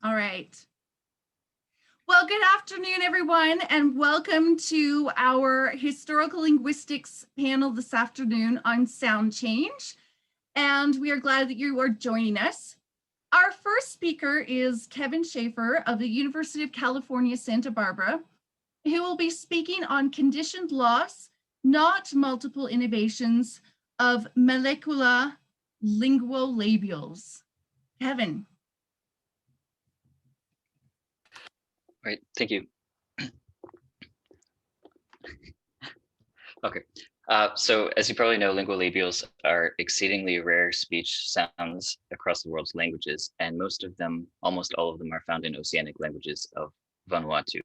All right. Well, good afternoon, everyone, and welcome to our historical linguistics panel this afternoon on sound change. And we are glad that you are joining us. Our first speaker is Kevin Schaefer of the University of California, Santa Barbara, who will be speaking on conditioned loss, not multiple innovations of molecular lingual labials. Kevin. Right, thank you. Okay, so as you probably know, lingual labials are exceedingly rare speech sounds across the world's languages, and most of them, almost all of them, are found in oceanic languages of Vanuatu.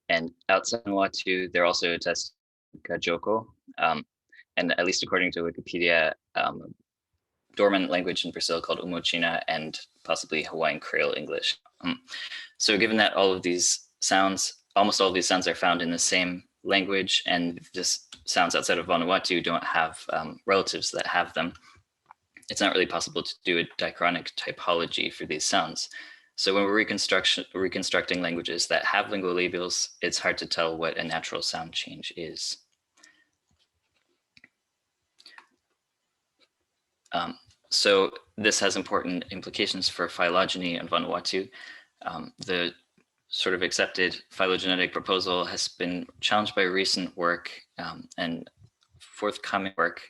And outside Vanuatu, they're also attested in Kajoko, and at least according to Wikipedia, dormant language in Brazil called Umochina and possibly Hawaiian Creole English. So given that all of these sounds, almost all of these sounds are found in the same language, and just sounds outside of Vanuatu don't have relatives that have them, it's not really possible to do a diachronic typology for these sounds. So when we're reconstructing languages that have lingual labials, it's hard to tell what a natural sound change is. So this has important implications for phylogeny in Vanuatu. The sort of accepted phylogenetic proposal has been challenged by recent work and forthcoming work,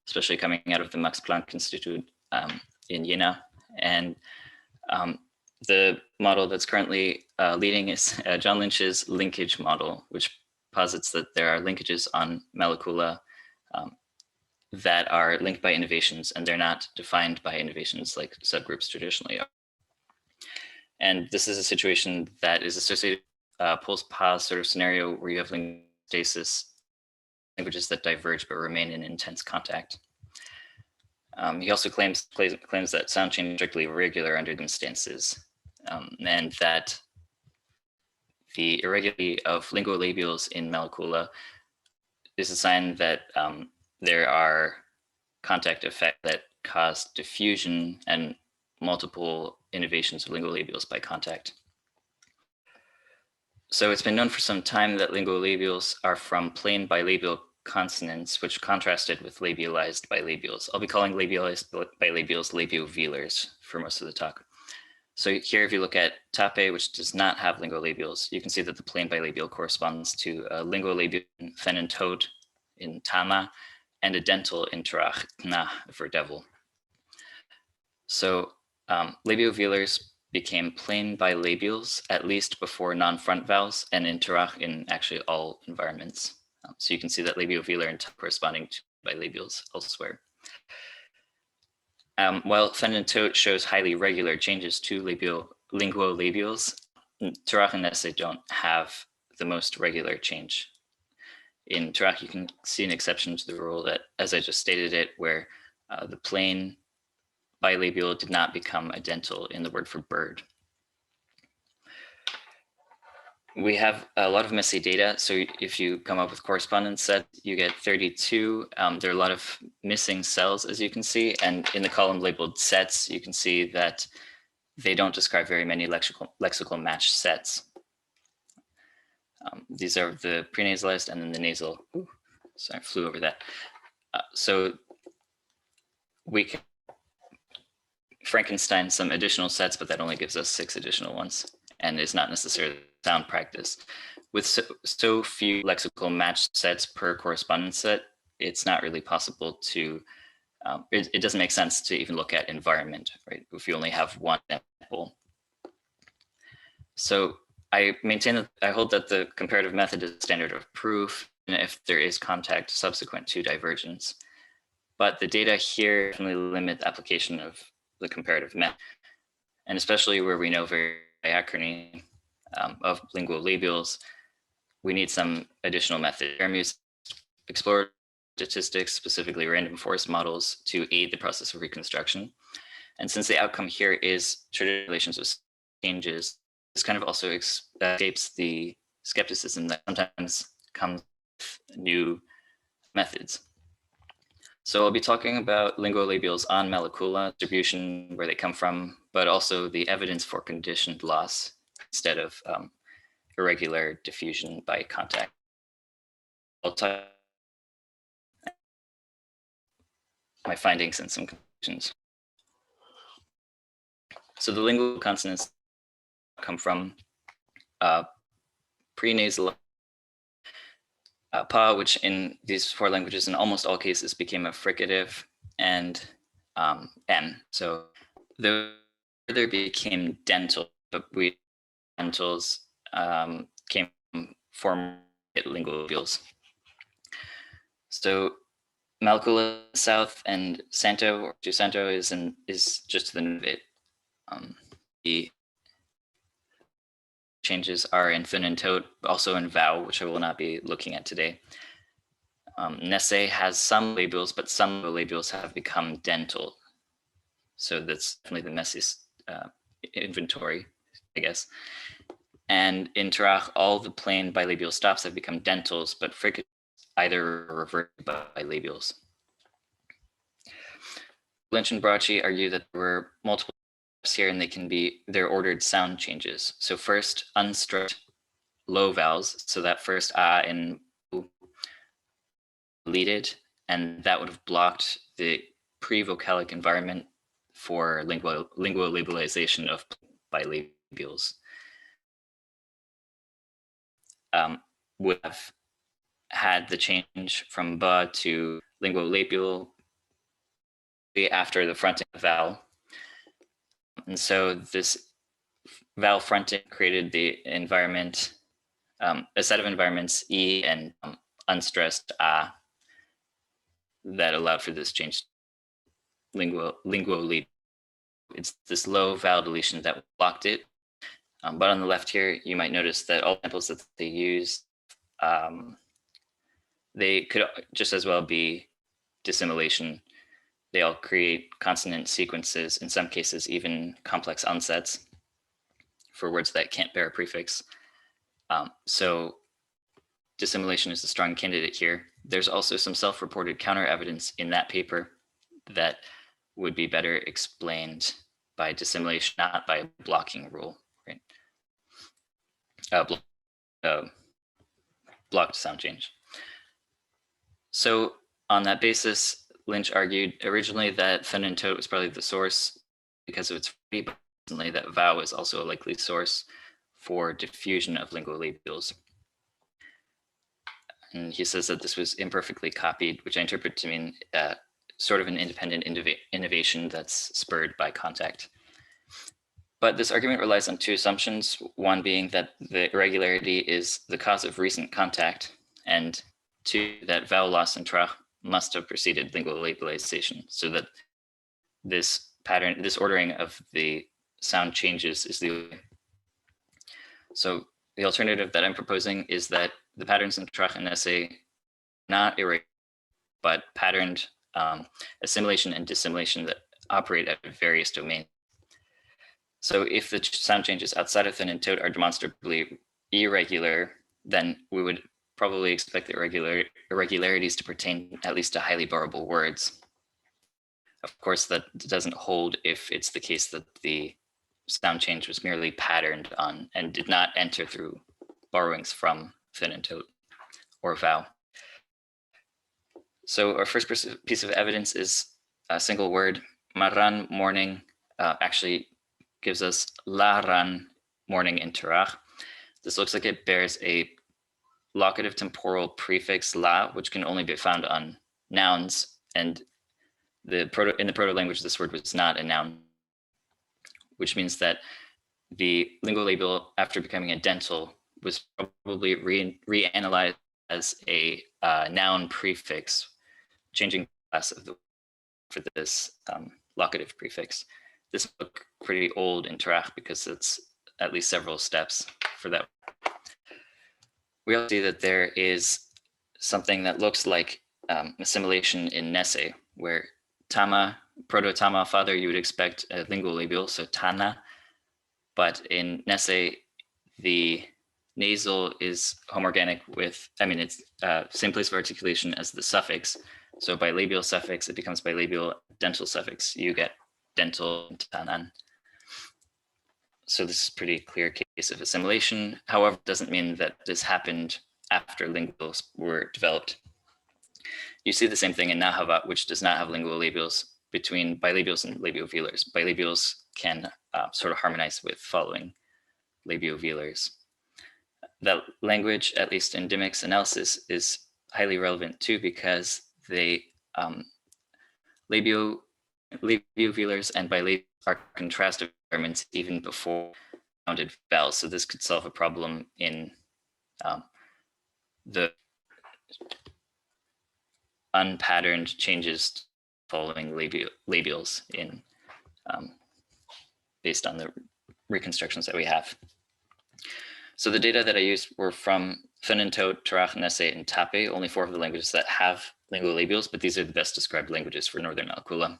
especially coming out of the Max Planck Institute in Jena. And the model that's currently leading is John Lynch's linkage model, which posits that there are linkages on Malekula that are linked by innovations, and they're not defined by innovations like subgroups traditionally are. And this is a situation that is associated with post-pause sort of scenario where you have linguistic stasis, languages that diverge but remain in intense contact. He also claims that sound change is strictly irregular under these stances, and that the irregularity of lingual labials in Malekula is a sign that there are contact effects that cause diffusion and multiple innovations of lingual labials by contact. So it's been known for some time that lingual labials are from plain bilabial consonants, which contrasted with labialized bilabials. I'll be calling labialized bilabials labiovelars for most of the talk. So here, if you look at tape, which does not have lingual labials, you can see that the plain bilabial corresponds to a lingual labial in fen and toad in tama, and a dental in tarach na for devil. So labiovelars became plain bilabials, at least before non-front vowels, and in tarach in actually all environments. So you can see that labiovelar and corresponding to bilabials elsewhere. While fen and toad shows highly regular changes to lingual labials, tarach and nese don't have the most regular change. In tarach, you can see an exception to the rule that, as I just stated it, where the plain bilabial did not become a dental in the word for bird. We have a lot of messy data. So if you come up with correspondence set, you get 32. There are a lot of missing cells, as you can see. And in the column labeled sets, you can see that they don't describe very many lexical match sets. These are the prenasalized and then the nasal. Ooh, sorry, I flew over that. So we can Frankenstein some additional sets, but that only gives us 6 additional ones and is not necessarily sound practice. With so few lexical match sets per correspondence set, it's not really possible to, it doesn't make sense to even look at environment, right? If you only have one example. So I hold that the comparative method is a standard of proof, and if there is contact subsequent to divergence. But the data here definitely limit the application of the comparative method, and especially where we know very diachrony of lingual labials, we need some additional method. Jeremy's explored statistics, specifically random forest models, to aid the process of reconstruction. And since the outcome here is traditional relations with changes, this kind of also escapes the skepticism that sometimes comes with new methods. So I'll be talking about lingual labials on Malekula, distribution, where they come from, but also the evidence for conditioned loss instead of irregular diffusion by contact. I'll talk my findings and some conclusions. So the lingual consonants come from prenasal pa, which in these 4 languages in almost all cases became a fricative, and n. So the further became dental, but dentals came from former lingual labials. So Malcula south and Santo or to Santo is just to the north of it. The changes are in thin and tote, also in vowel, which I will not be looking at today. Nesse has some labials, but some labials have become dental. So that's definitely the messiest inventory, I guess. And in Tarach, all the plain bilabial stops have become dentals, but fricatives either reverted by labials. Lynch and Bracci argue that there were multiple steps here, and they're ordered sound changes. So first, unstressed low vowels. So that first ah and u deleted, and that would have blocked the pre-vocalic environment for lingual labialization of bilabials. Would have had the change from ba to linguolabial after the fronting vowel. And so this vowel fronting created the environment, a set of environments, E and unstressed A, that allowed for this change. Linguolabial. It's this low vowel deletion that blocked it. But on the left here, you might notice that all examples that they use, they could just as well be dissimilation. They all create consonant sequences, in some cases even complex onsets for words that can't bear a prefix. So dissimilation is a strong candidate here. There's also some self-reported counter evidence in that paper that would be better explained by dissimilation, not by a blocking rule, right? Blocked sound change. So on that basis, Lynch argued originally that fen and tote was probably the source because of its free, but recently that vowel is also a likely source for diffusion of lingual labials. And he says that this was imperfectly copied, which I interpret to mean sort of an independent innovation that's spurred by contact. But this argument relies on 2 assumptions, one being that the irregularity is the cause of recent contact, and 2, that vowel loss in Trach must have preceded lingual labialization, so that this pattern, this ordering of the sound changes is the way. So the alternative that I'm proposing is that the patterns in Trach and Nesse not irregular, but patterned assimilation and dissimilation that operate at various domains. So if the sound changes outside of thin and tote are demonstrably irregular, then we would probably expect the irregularities to pertain at least to highly borrowable words. Of course, that doesn't hold if it's the case that the sound change was merely patterned on and did not enter through borrowings from thin and tote or vowel. So our first piece of evidence is a single word. Maran, morning, actually gives us laran, morning in Tarach. This looks like it bears a locative temporal prefix la, which can only be found on nouns. And in the proto language, this word was not a noun, which means that the lingual labial, after becoming a dental, was probably reanalyzed as a noun prefix, changing the class of the for this locative prefix. This look pretty old in Tarach because it's at least several steps for that. We also see that there is something that looks like assimilation in Nesse, where tama, proto-tama, father, you would expect a lingual labial, so tana, but in Nesse, the nasal is homorganic with, it's same place of articulation as the suffix. So by labial suffix, it becomes bilabial dental suffix. You get dental tanan. So this is a pretty clear case of assimilation. However, it doesn't mean that this happened after linguals were developed. You see the same thing in Nahuatl, which does not have lingual labials between bilabials and labiovelars. Bilabials can sort of harmonize with following labiovelars. That language, at least in Dimick's analysis, is highly relevant too, because they labiovelars and bilabials are contrastive environments even before rounded vowels. So this could solve a problem in the unpatterned changes following labials in based on the reconstructions that we have. So the data that I used were from Fenentot, Tarach, Nese, and Tape, only 4 of the languages that have lingual labials, but these are the best described languages for Northern Alkula.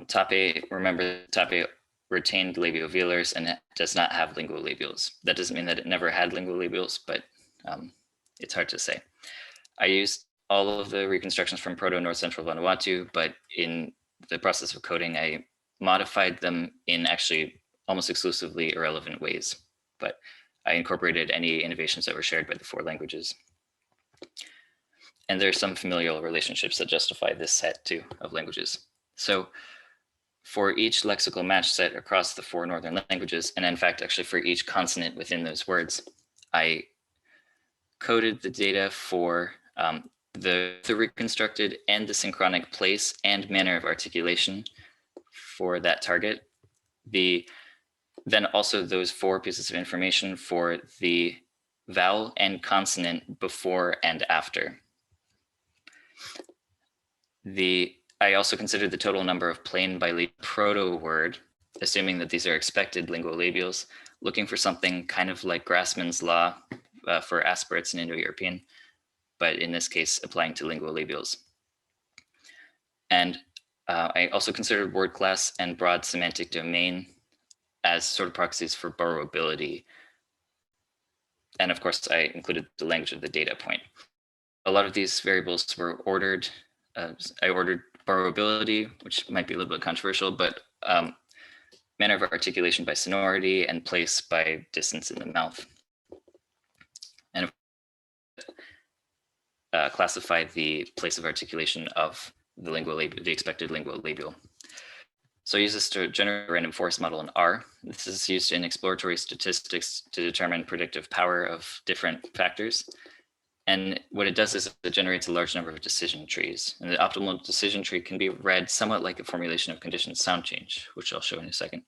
Tape, remember, Tape retained labiovelars and does not have lingual labials. That doesn't mean that it never had lingual labials, but it's hard to say. I used all of the reconstructions from Proto-North Central Vanuatu, but in the process of coding, I modified them in actually almost exclusively irrelevant ways, but I incorporated any innovations that were shared by the 4 languages. And there are some familial relationships that justify this set too of languages. So for each lexical match set across the 4 Northern languages, and in fact, actually for each consonant within those words, I coded the data for the reconstructed and the synchronic place and manner of articulation for that target. Then also those 4 pieces of information for the vowel and consonant before and after. I also considered the total number of plain bilabial proto-word, assuming that these are expected lingual labials, looking for something kind of like Grassmann's law for aspirates in Indo-European, but in this case, applying to lingual labials. And I also considered word class and broad semantic domain as sort of proxies for borrowability. And of course, I included the language of the data point. A lot of these variables were ordered. I ordered borrowability, which might be a little bit controversial, but manner of articulation by sonority and place by distance in the mouth. And classify the place of articulation of the expected lingual labial. So I use this to generate a random forest model in R. This is used in exploratory statistics to determine predictive power of different factors. And what it does is it generates a large number of decision trees. And the optimal decision tree can be read somewhat like a formulation of conditioned sound change, which I'll show in a second.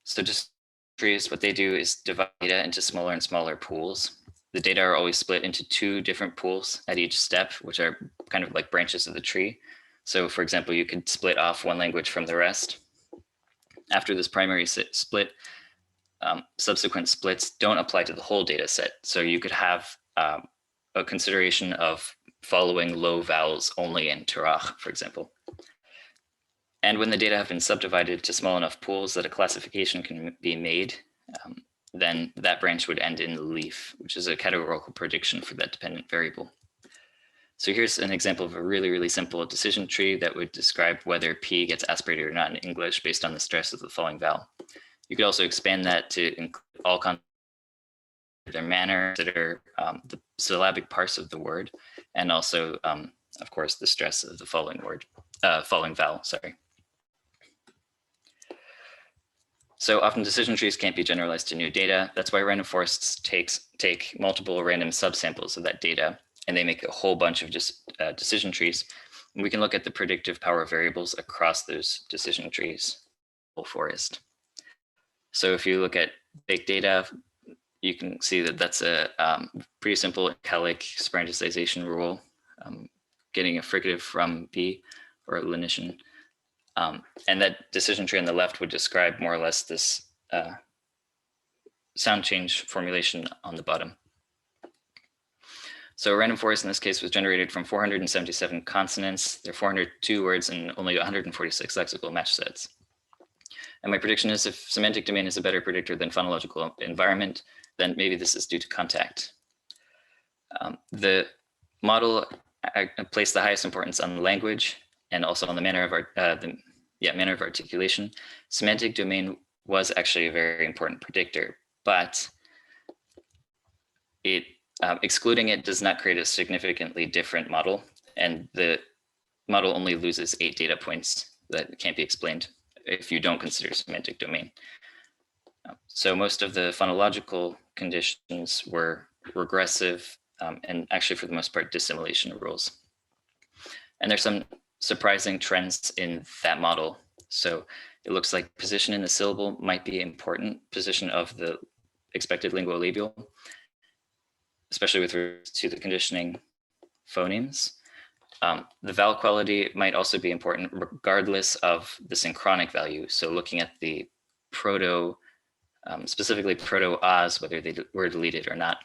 So just trees, what they do is divide data into smaller and smaller pools. The data are always split into 2 different pools at each step, which are kind of like branches of the tree. So for example, you could split off one language from the rest. After this primary split, subsequent splits don't apply to the whole data set. So you could have a consideration of following low vowels only in Tarach, for example. And when the data have been subdivided to small enough pools that a classification can be made, then that branch would end in the leaf, which is a categorical prediction for that dependent variable. So here's an example of a really, really simple decision tree that would describe whether P gets aspirated or not in English based on the stress of the following vowel. You could also expand that to include all consonants, their manner, consider the syllabic parse of the word, and also, of course, the stress of the following vowel, sorry. So often decision trees can't be generalized to new data. That's why random forests take multiple random subsamples of that data, and they make a whole bunch of decision trees. And we can look at the predictive power variables across those decision trees, whole forest. So if you look at big data, you can see that that's a pretty simple Calic sprainticization rule, getting a fricative from B or a lenition. And that decision tree on the left would describe more or less this sound change formulation on the bottom. So random forest in this case was generated from 477 consonants. There are 402 words and only 146 lexical match sets. And my prediction is if semantic domain is a better predictor than phonological environment, then maybe this is due to contact. The model, I placed the highest importance on language and also on the manner of manner of articulation. Semantic domain was actually a very important predictor, but excluding it does not create a significantly different model, and the model only loses 8 data points that can't be explained if you don't consider semantic domain. So most of the phonological conditions were regressive and actually for the most part dissimilation rules. And there's some surprising trends in that model. So it looks like position in the syllable might be important, position of the expected lingual labial, especially with respect to the conditioning phonemes. The vowel quality might also be important regardless of the synchronic value. So looking at the proto, specifically proto-ahs, whether they were deleted or not.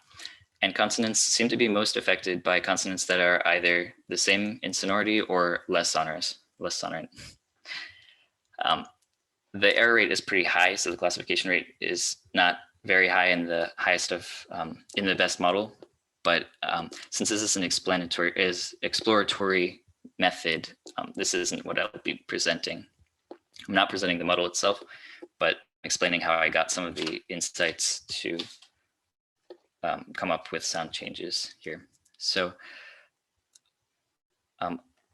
And consonants seem to be most affected by consonants that are either the same in sonority or less sonorous, less sonorant. The error rate is pretty high, so the classification rate is not very high in the highest of, in the best model. But since this is an exploratory method, this isn't what I'll be presenting. I'm not presenting the model itself, but explaining how I got some of the insights to come up with sound changes here. So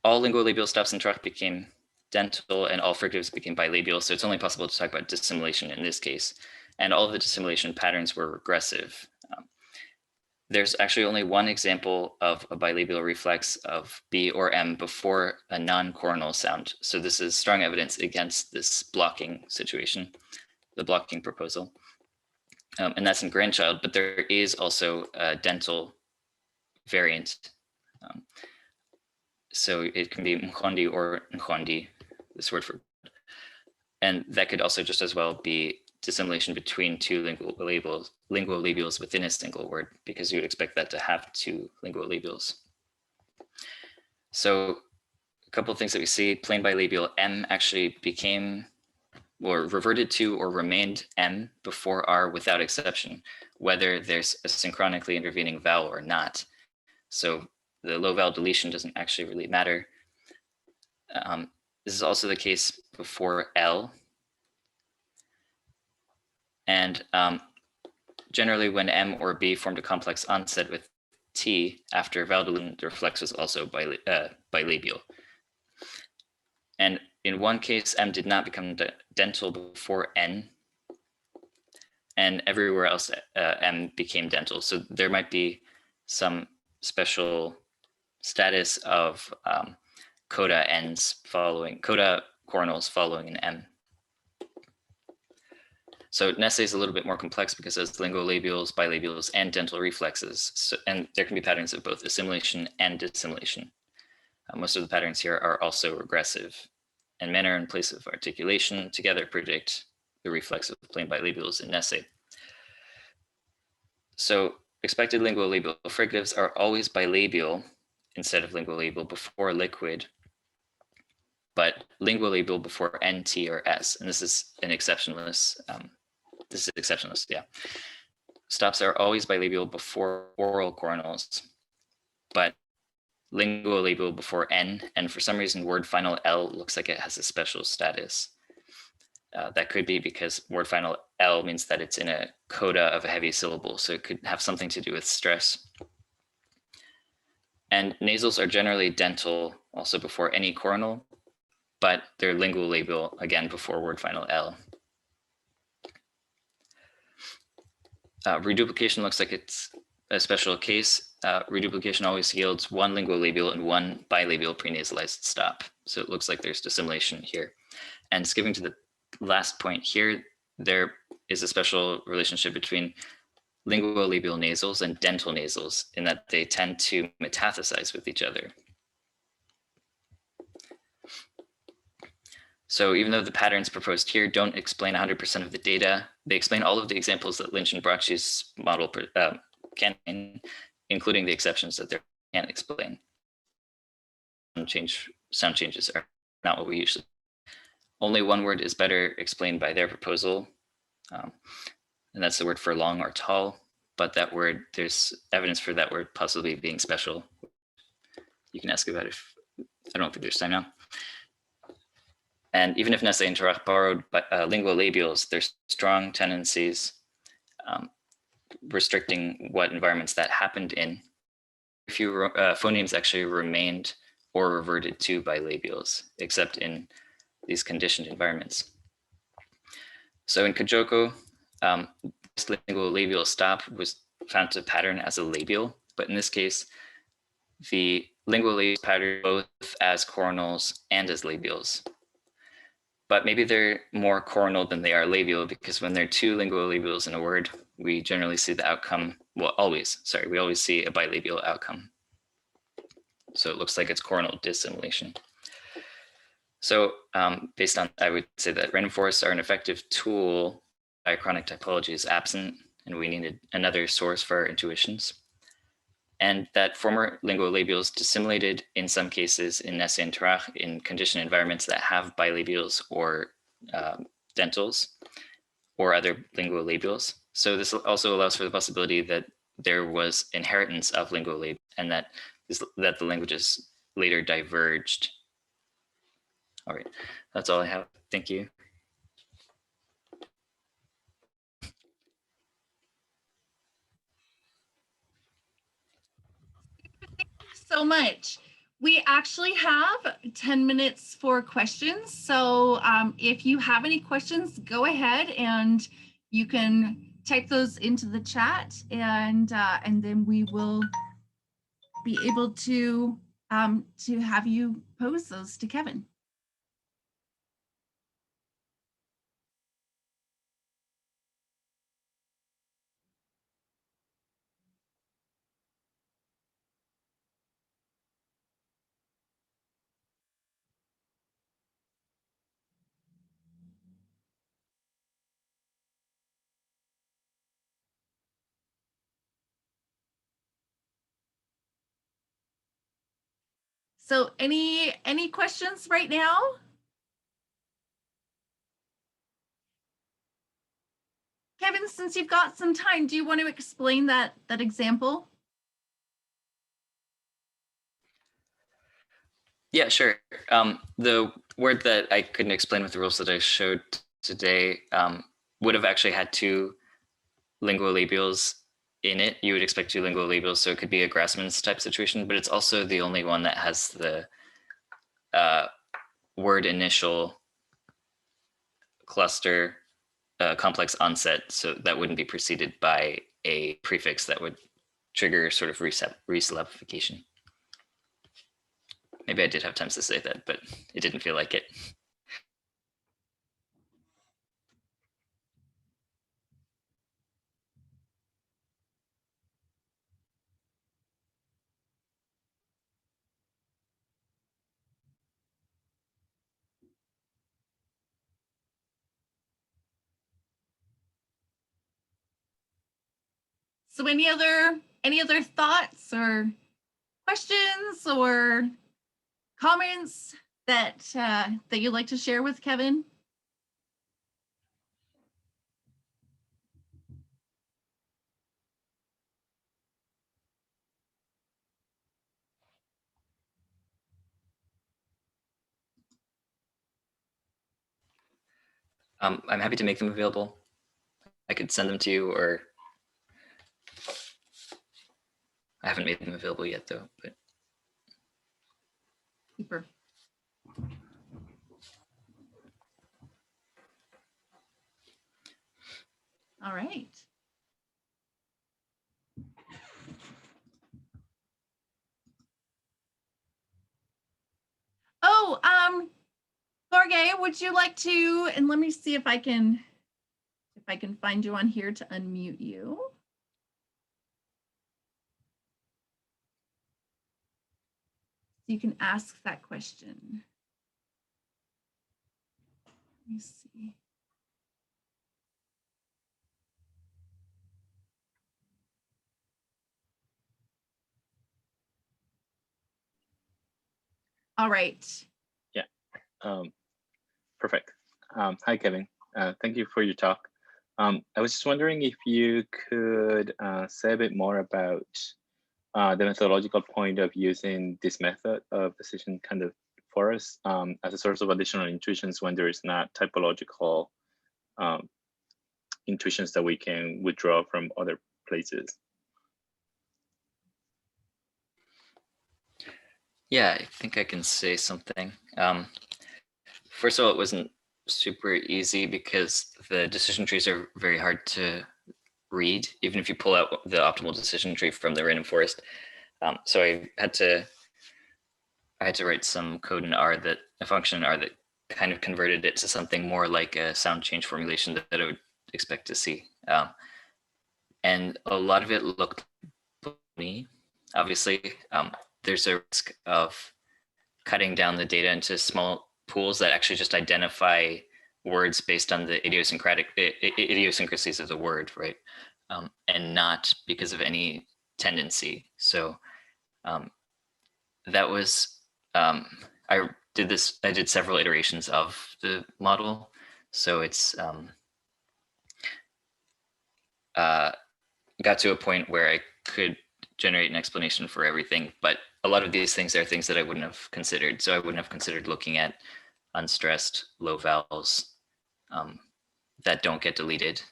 all lingual labial stops and trough became dental and all fricatives became bilabial. So it's only possible to talk about dissimilation in this case. And all of the dissimilation patterns were regressive. There's actually only one example of a bilabial reflex of B or M before a non-coronal sound. So this is strong evidence against this blocking situation, the blocking proposal. And that's in grandchild, but there is also a dental variant. So it can be mkondi or nkondi, this word for, and that could also just as well be dissimilation between two lingual labials within a single word, because you would expect that to have two lingual labials. So a couple of things that we see, plain bilabial M actually became or reverted to or remained M before R without exception, whether there's a synchronically intervening vowel or not. So the low vowel deletion doesn't actually really matter. This is also the case before L. And generally when M or B formed a complex onset with T after vowel deletion, the reflex was also bilabial. And in one case, M did not become dental before N, and everywhere else M became dental. So there might be some special status of coda ends following, coda coronals following an M. So Nesse is a little bit more complex because it has lingolabials, bilabials, and dental reflexes. So, and there can be patterns of both assimilation and dissimilation. Most of the patterns here are also regressive, and manner and place of articulation together predict the reflex of plain bilabials in Nesse. So expected lingual labial fricatives are always bilabial instead of lingual labial before liquid, but lingual labial before N, T, or S. And this is an exceptionless, yeah. Stops are always bilabial before oral coronals, but lingual labial before N, and for some reason word final L looks like it has a special status. That could be because word final L means that it's in a coda of a heavy syllable, so it could have something to do with stress. And nasals are generally dental also before any coronal, but they're lingual labial again before word final L. Reduplication looks like it's a special case. Reduplication always yields one lingual labial and one bilabial prenasalized stop. So it looks like there's dissimilation here. And skipping to the last point here, there is a special relationship between lingual labial nasals and dental nasals in that they tend to metathesize with each other. So even though the patterns proposed here don't explain 100% of the data, they explain all of the examples that Lynch and Bracci's model can, including the exceptions that they can't explain. Sound changes are not what we usually. Only one word is better explained by their proposal, and that's the word for long or tall. But that word, there's evidence for that word possibly being special. You can ask about it if I don't think there's time now. And even if Nessa and Tarach borrowed lingual labials, there's strong tendencies restricting what environments that happened in. A few phonemes actually remained or reverted to bilabials, except in these conditioned environments. So in Kajoko, this lingual labial stop was found to pattern as a labial, but in this case, the lingual labials pattern both as coronals and as labials. But maybe they're more coronal than they are labial, because when there are two lingual labials in a word, we generally see the outcome, well, we always see a bilabial outcome. So it looks like it's coronal dissimilation. So based on, I would say that random forests are an effective tool. Diachronic typology is absent, and we needed another source for our intuitions. And that former lingual labials dissimilated in some cases in Nessa and Tarach in conditioned environments that have bilabials or dentals or other lingual labials. So this also allows for the possibility that there was inheritance of lingual labials and that the languages later diverged. All right, that's all I have. Thank you. So much. We actually have 10 minutes for questions. So if you have any questions, go ahead and you can type those into the chat, and then we will be able to have you pose those to Kevin. So any questions right now? Kevin, since you've got some time, do you want to explain that example? Yeah, sure. The word that I couldn't explain with the rules that I showed today would have actually had two lingual labials in it. You would expect two lingual labials, so it could be a Grassman's type situation, but it's also the only one that has the word initial cluster complex onset, so that wouldn't be preceded by a prefix that would trigger sort of resyllabification. Maybe I did have times to say that, but it didn't feel like it. So any other thoughts or questions or comments that that you'd like to share with Kevin? I'm happy to make them available. I could send them to you, or I haven't made them available yet, though. But Super. All right. Oh, Jorge, would you like to? And let me see if I can find you on here to unmute you. You can ask that question. Let me see. All right. Yeah, perfect. Hi, Kevin. Thank you for your talk. I was just wondering if you could say a bit more about the methodological point of using this method of decision kind of for us as a source of additional intuitions when there is not typological intuitions that we can withdraw from other places. Yeah, I think I can say something. First of all, it wasn't super easy because the decision trees are very hard to read, even if you pull out the optimal decision tree from the random forest. So I had to write some code in R, that a function in R that kind of converted it to something more like a sound change formulation that I would expect to see. And a lot of it looked me. Obviously, there's a risk of cutting down the data into small pools that actually just identify words based on the idiosyncrasies of the word, right? And not because of any tendency. So that was, I did several iterations of the model. So it's got to a point where I could generate an explanation for everything, but a lot of these things are things that I wouldn't have considered. So I wouldn't have considered looking at unstressed low vowels that don't get deleted.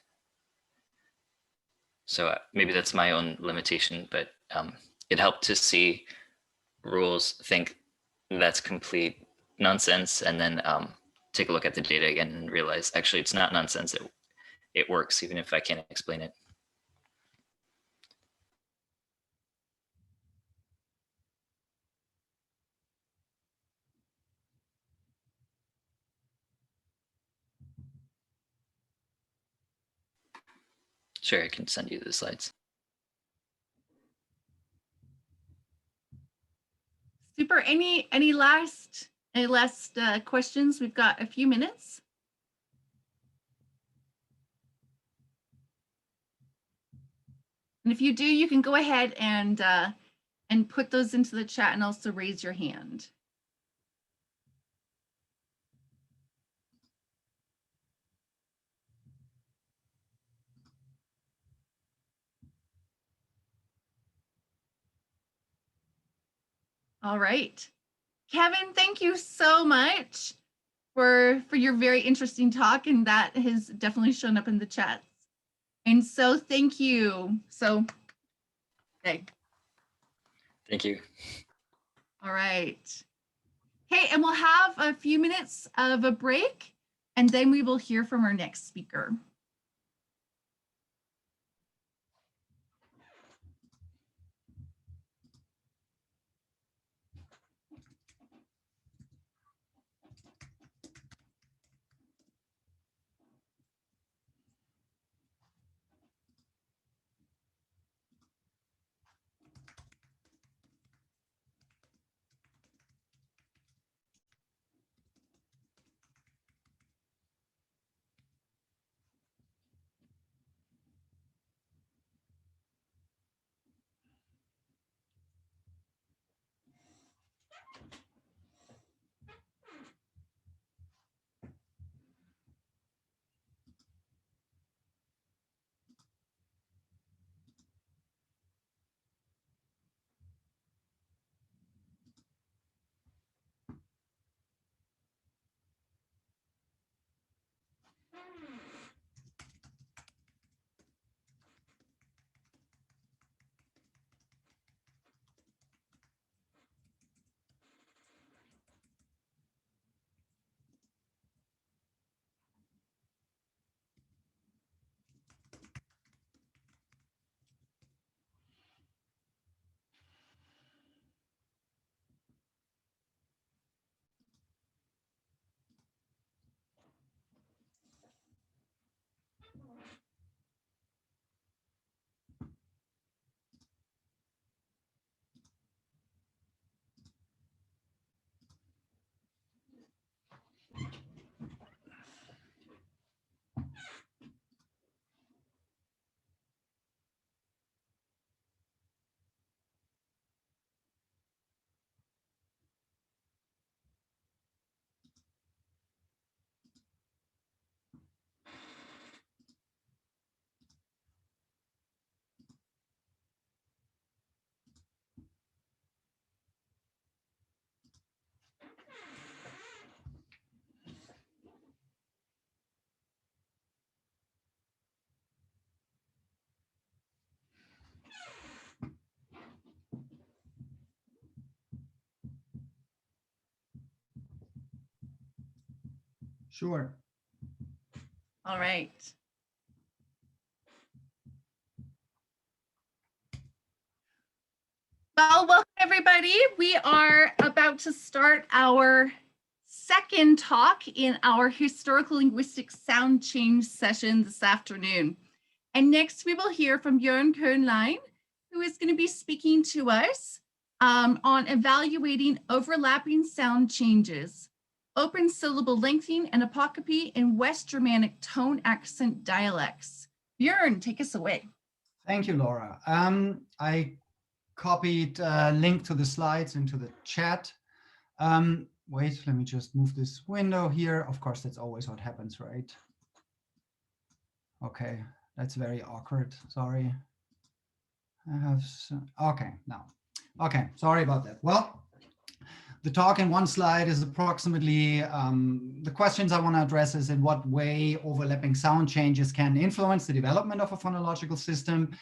So maybe that's my own limitation, but it helped to see rules, think that's complete nonsense, and then take a look at the data again and realize actually it's not nonsense. It works even if I can't explain it. Sure, I can send you the slides. Super. Any last questions? We've got a few minutes. And if you do, you can go ahead and put those into the chat and also raise your hand. All right. Kevin, thank you so much for your very interesting talk, and that has definitely shown up in the chats. And so thank you. So, okay. Thank you. All right. Okay, and we'll have a few minutes of a break, and then we will hear from our next speaker. Sure. All right. Well, welcome everybody. We are about to start our second talk in our historical linguistics sound change session this afternoon. And next we will hear from Björn Könlein, who is going to be speaking to us on evaluating overlapping sound changes, open syllable lengthening and apocopy in West Germanic tone accent dialects. Björn, take us away. Thank you, Laura. I copied a link to the slides into the chat. Wait, let me just move this window here. Of course, that's always what happens, right? Okay, that's very awkward. Sorry. I have okay, now. Okay, sorry about that. Well, the talk in one slide is approximately the questions I want to address is in what way overlapping sound changes can influence the development of a phonological system,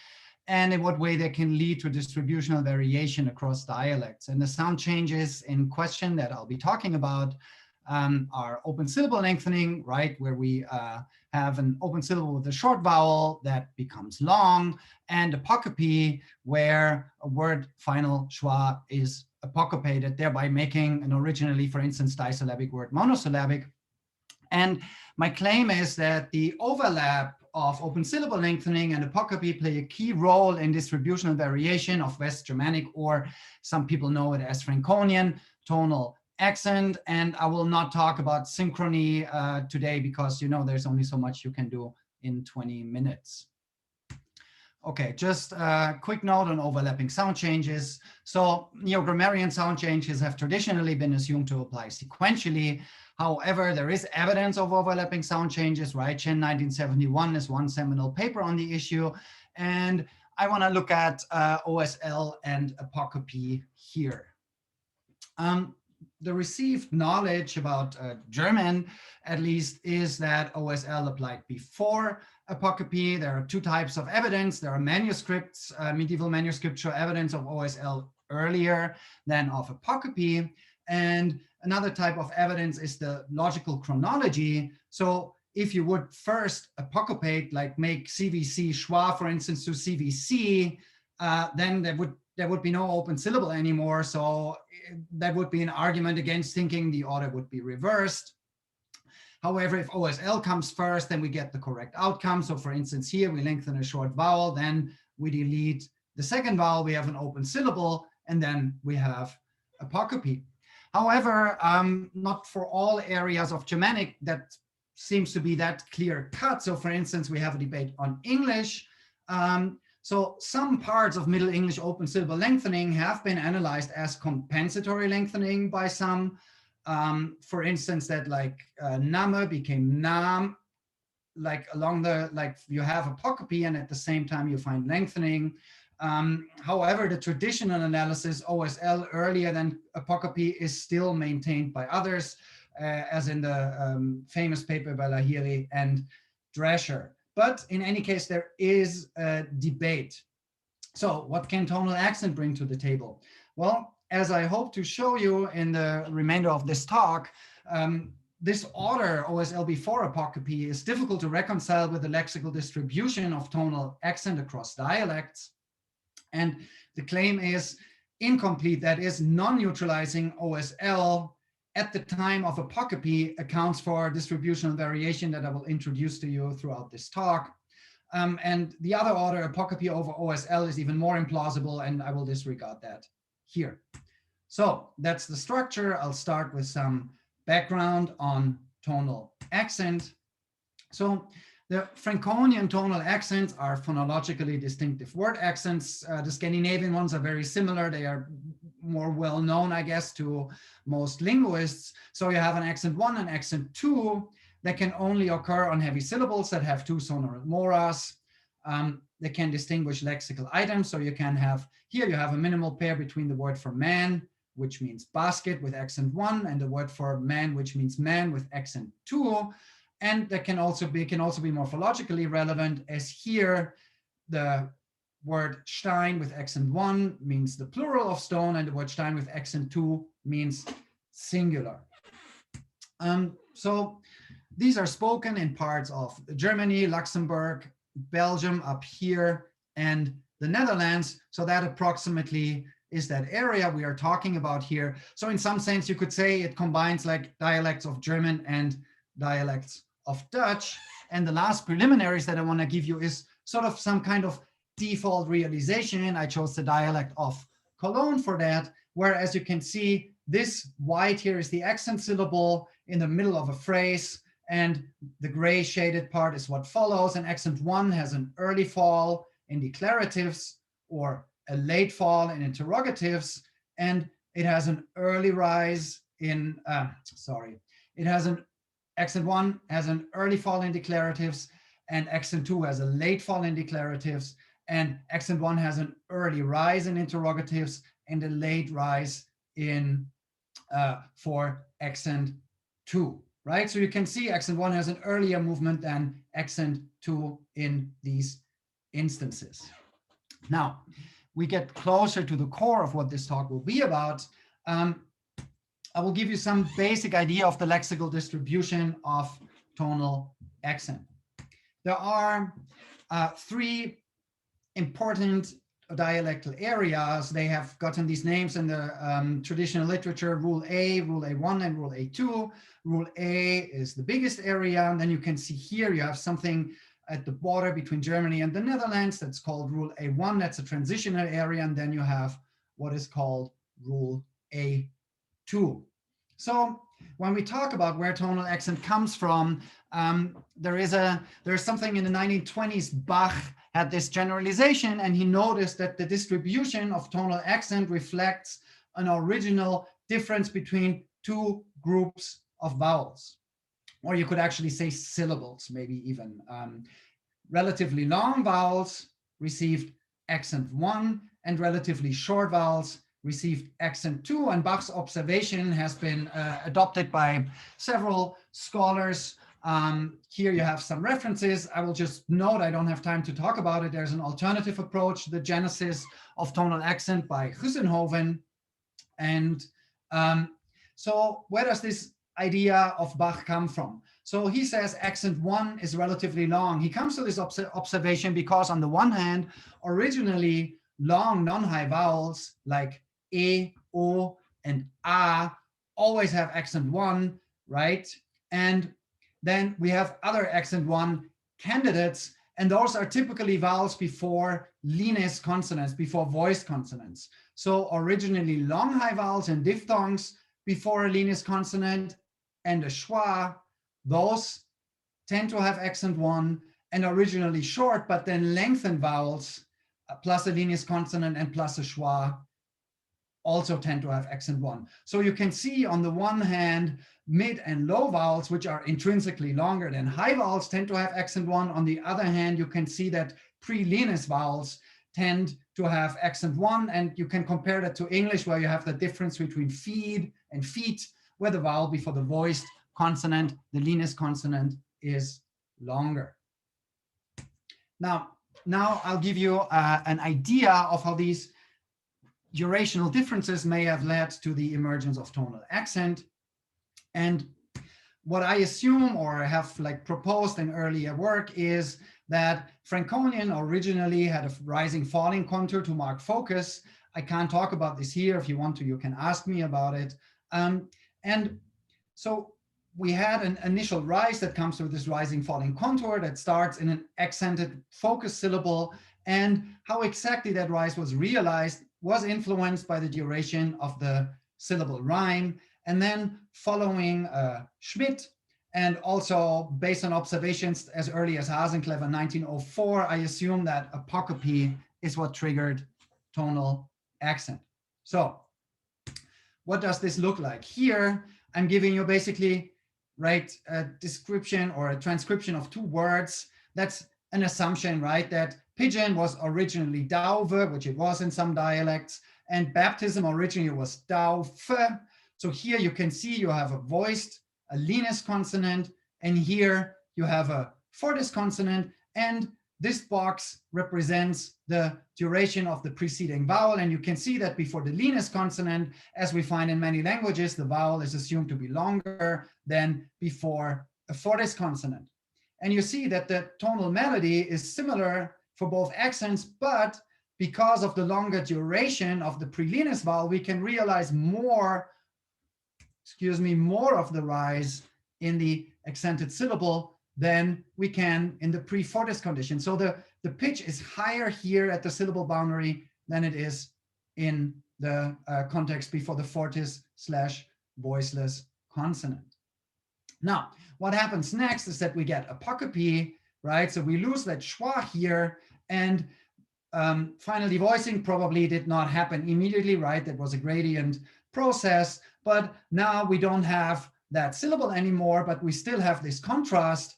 and in what way they can lead to distributional variation across dialects. And the sound changes in question that I'll be talking about are open syllable lengthening, right, where we have an open syllable with a short vowel that becomes long, and apocopy, where a word final schwa is apocopated, thereby making an originally, for instance, disyllabic word monosyllabic. And my claim is that the overlap of open syllable lengthening and apocopy play a key role in distributional variation of West Germanic, or some people know it as Franconian, tonal accent. And I will not talk about synchrony today because, you know, there's only so much you can do in 20 minutes. Okay, just a quick note on overlapping sound changes. So neo-grammarian sound changes have traditionally been assumed to apply sequentially. However, there is evidence of overlapping sound changes, right? Chen 1971 is one seminal paper on the issue. And I want to look at OSL and apocopy here. The received knowledge about German, at least, is that OSL applied before apocopy. There are two types of evidence. There are manuscripts, medieval manuscripts show evidence of OSL earlier than of apocopy. And another type of evidence is the logical chronology. So if you would first apocopate, like make CVC schwa, for instance, to CVC, then there would be no open syllable anymore. So that would be an argument against thinking the order would be reversed. However, if OSL comes first, then we get the correct outcome. So for instance, here we lengthen a short vowel, then we delete the second vowel, we have an open syllable, and then we have apocopy. However, not for all areas of Germanic that seems to be that clear cut. So for instance, we have a debate on English. So some parts of Middle English open syllable lengthening have been analyzed as compensatory lengthening by some. For instance, that like name became nam, like along the, like you have apocopy and at the same time you find lengthening. However, the traditional analysis OSL earlier than apocopy is still maintained by others, as in the famous paper by Lahiri and Drescher. But in any case, there is a debate. So what can tonal accent bring to the table? Well, as I hope to show you in the remainder of this talk, this order, OSL before apocopy, is difficult to reconcile with the lexical distribution of tonal accent across dialects. And the claim is incomplete, that is, non-neutralizing OSL at the time of apocopy accounts for distributional variation that I will introduce to you throughout this talk. And the other order, apocopy over OSL, is even more implausible, and I will disregard that here. So that's the structure. I'll start with some background on tonal accent. So the Franconian tonal accents are phonologically distinctive word accents. The Scandinavian ones are very similar. They are more well known, I guess, to most linguists. So you have an accent 1 and accent 2 that can only occur on heavy syllables that have two sonorant moras. They can distinguish lexical items. So you can have, here you have a minimal pair between the word for man, which means basket with accent 1, and the word for man, which means man with accent 2. And that can also be morphologically relevant, as here the word Stein with accent 1 means the plural of stone, and the word Stein with accent 2 means singular. So these are spoken in parts of Germany, Luxembourg, Belgium up here, and the Netherlands. So that approximately is that area we are talking about here. So in some sense, you could say it combines like dialects of German and dialects of Dutch. And the last preliminaries that I want to give you is sort of some kind of default realization. I chose the dialect of Cologne for that, where, as you can see, this white here is the accent syllable in the middle of a phrase, and the gray shaded part is what follows. And accent 1 has an early fall in declaratives or a late fall in interrogatives, and it has an early rise in, accent 1 has an early fall in declaratives, and accent 2 has a late fall in declaratives, and accent 1 has an early rise in interrogatives and a late rise in for accent 2, right? So you can see accent 1 has an earlier movement than accent 2 in these instances. Now, we get closer to the core of what this talk will be about. I will give you some basic idea of the lexical distribution of tonal accent. There are 3 important dialectal areas. They have gotten these names in the traditional literature: Rule A, Rule A1, and Rule A2. Rule A is the biggest area. And then you can see here you have something at the border between Germany and the Netherlands that's called Rule A1. That's a transitional area. And then you have what is called Rule A2. So when we talk about where tonal accent comes from, there's something in the 1920s. Bach had this generalization, and he noticed that the distribution of tonal accent reflects an original difference between 2 groups of vowels, or you could actually say syllables, maybe even. Relatively long vowels received accent 1, and relatively short vowels received accent 2. And Bach's observation has been adopted by several scholars. Here you have some references. I will just note, I don't have time to talk about it. There's an alternative approach, the genesis of tonal accent by Hüsenhoven. And so where does this idea of Bach come from? So he says accent 1 is relatively long. He comes to this observation because, on the one hand, originally long non-high vowels like E, O, and A always have accent 1, right? And then we have other accent 1 candidates, and those are typically vowels before linis consonants, before voiced consonants. So originally long high vowels and diphthongs before a linis consonant and a schwa, those tend to have accent 1, and originally short, but then lengthened vowels plus a linis consonant and plus a schwa also tend to have accent 1. So you can see, on the one hand, mid and low vowels, which are intrinsically longer than high vowels, tend to have accent 1. On the other hand, you can see that pre-linis vowels tend to have accent 1, and you can compare that to English, where you have the difference between feed and feet, where the vowel before the voiced consonant, the linis consonant, is longer. Now I'll give you an idea of how these durational differences may have led to the emergence of tonal accent. And what I assume, or have proposed in earlier work, is that Franconian originally had a rising falling contour to mark focus. I can't talk about this here. If you want to, you can ask me about it. And so we had an initial rise that comes with this rising falling contour that starts in an accented focus syllable. And how exactly that rise was realized was influenced by the duration of the syllable rhyme. And then following Schmidt, and also based on observations as early as Hasenclever 1904, I assume that apocope is what triggered tonal accent. So what does this look like? Here, I'm giving you basically a description or a transcription of 2 words. That's an assumption, right? That pigeon was originally dauve, which it was in some dialects, and baptism originally was daufe. So here you can see you have a voiced, a linis consonant, and here you have a fortis consonant, and this box represents the duration of the preceding vowel. And you can see that before the linis consonant, as we find in many languages, the vowel is assumed to be longer than before a fortis consonant. And you see that the tonal melody is similar for both accents, but because of the longer duration of the prelinis vowel, we can realize more of the rise in the accented syllable than we can in the pre-fortis condition. So the pitch is higher here at the syllable boundary than it is in the context before the fortis/voiceless consonant. Now, what happens next is that we get apocope, right? So we lose that schwa here, and final devoicing probably did not happen immediately, right? That was a gradient process, but now we don't have that syllable anymore, but we still have this contrast.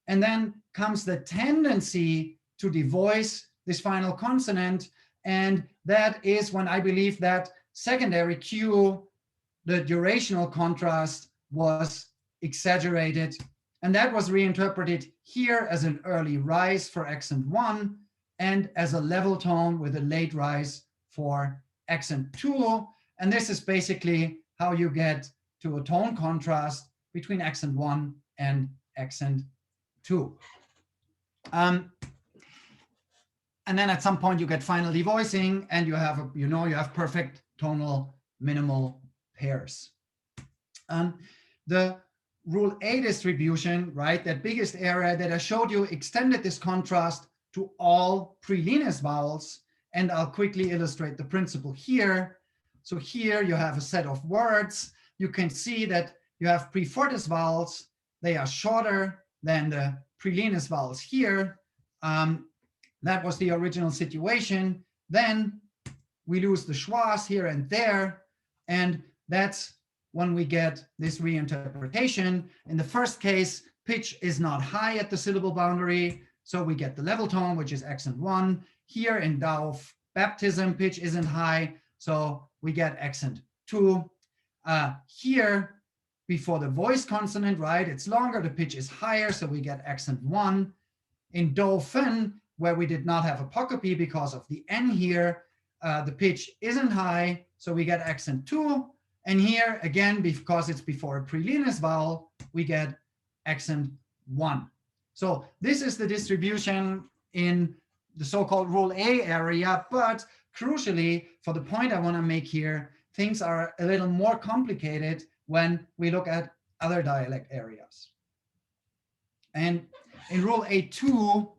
And then comes the tendency to devoice this final consonant. And that is when I believe that secondary cue, the durational contrast, was exaggerated. And that was reinterpreted here as an early rise for accent 1 and as a level tone with a late rise for accent 2. And this is basically how you get to a tone contrast between accent 1 and accent 2. And then at some point you get final devoicing, and you have you have perfect tonal minimal pairs. The rule A distribution, right, that biggest area that I showed you, extended this contrast to all prelinis vowels, and I'll quickly illustrate the principle here. So here you have a set of words. You can see that you have pre-fortis vowels. They are shorter than the prelinis vowels here. That was the original situation. Then we lose the schwas here and there, and that's when we get this reinterpretation. In the first case, pitch is not high at the syllable boundary, so we get the level tone, which is accent 1. Here in Dauf baptism, pitch isn't high, so we get accent 2. Here, before the voice consonant, right, it's longer, the pitch is higher, so we get accent 1. In Dauphin, where we did not have apocope because of the N here, the pitch isn't high, so we get accent 2. And here, again, because it's before a prelinis vowel, we get accent 1. So this is the distribution in the so-called rule A area, but crucially, for the point I want to make here, things are a little more complicated when we look at other dialect areas. And in rule A2,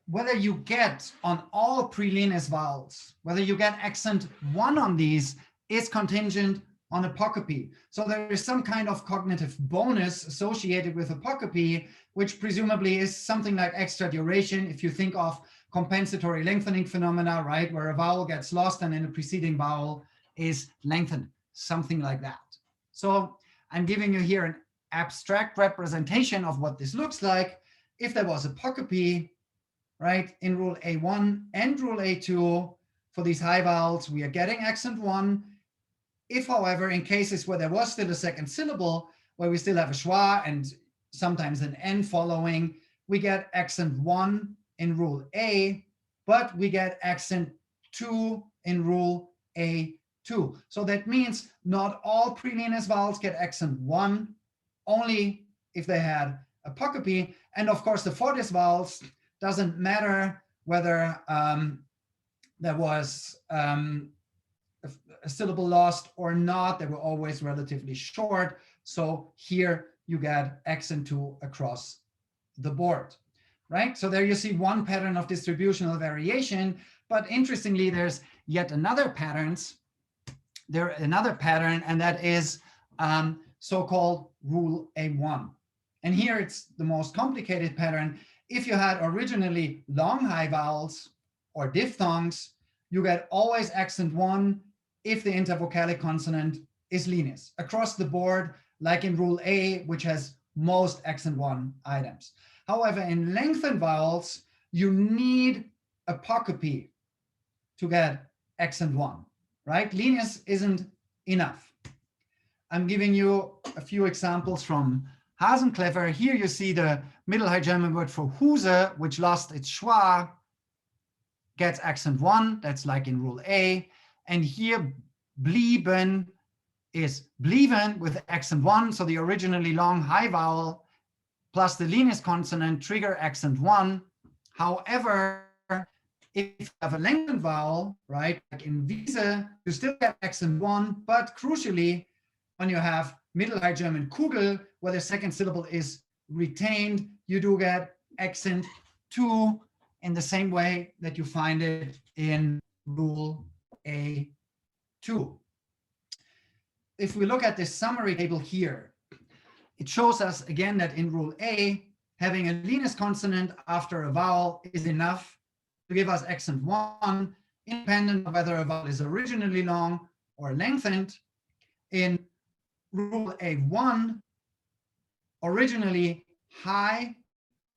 whether you get on all prelinis vowels, whether you get accent 1 on these, is contingent on apocope. So there is some kind of cognitive bonus associated with apocope, which presumably is something like extra duration. If you think of compensatory lengthening phenomena, right, where a vowel gets lost and then a preceding vowel is lengthened, something like that. So I'm giving you here an abstract representation of what this looks like. If there was apocope, right, in rule A1 and rule A2, for these high vowels, we are getting accent 1. If, however, in cases where there was still a second syllable, where we still have a schwa and sometimes an N following, we get accent 1 in rule A, but we get accent 2 in rule A2. So that means not all prelinis vowels get accent 1, only if they had apocope. And of course, the fortis vowels, doesn't matter whether there was a syllable lost or not, they were always relatively short. So here you get accent 2 across the board, right? So there you see one pattern of distributional variation, but interestingly, there's yet another pattern, and that is so-called rule A1. And here it's the most complicated pattern. If you had originally long high vowels or diphthongs, you get always accent 1 if the intervocalic consonant is linis across the board, like in rule A, which has most accent 1 items. However, in lengthened vowels, you need apocope to get accent 1, right? Linis isn't enough. I'm giving you a few examples from Hasenclever. Here you see the Middle High German word for Huse, which lost its schwa, gets accent 1. That's like in rule A. And here, blieben is blieben with accent 1, so the originally long high vowel plus the leanest consonant trigger accent 1. However, if you have a lengthened vowel, right, like in Wiese, you still get accent 1, but crucially, when you have Middle High German Kugel, where the second syllable is retained, you do get accent 2 in the same way that you find it in Rule A2. If we look at this summary table here, it shows us again that in Rule A, having a leanest consonant after a vowel is enough to give us accent 1, independent of whether a vowel is originally long or lengthened. In Rule A1, originally high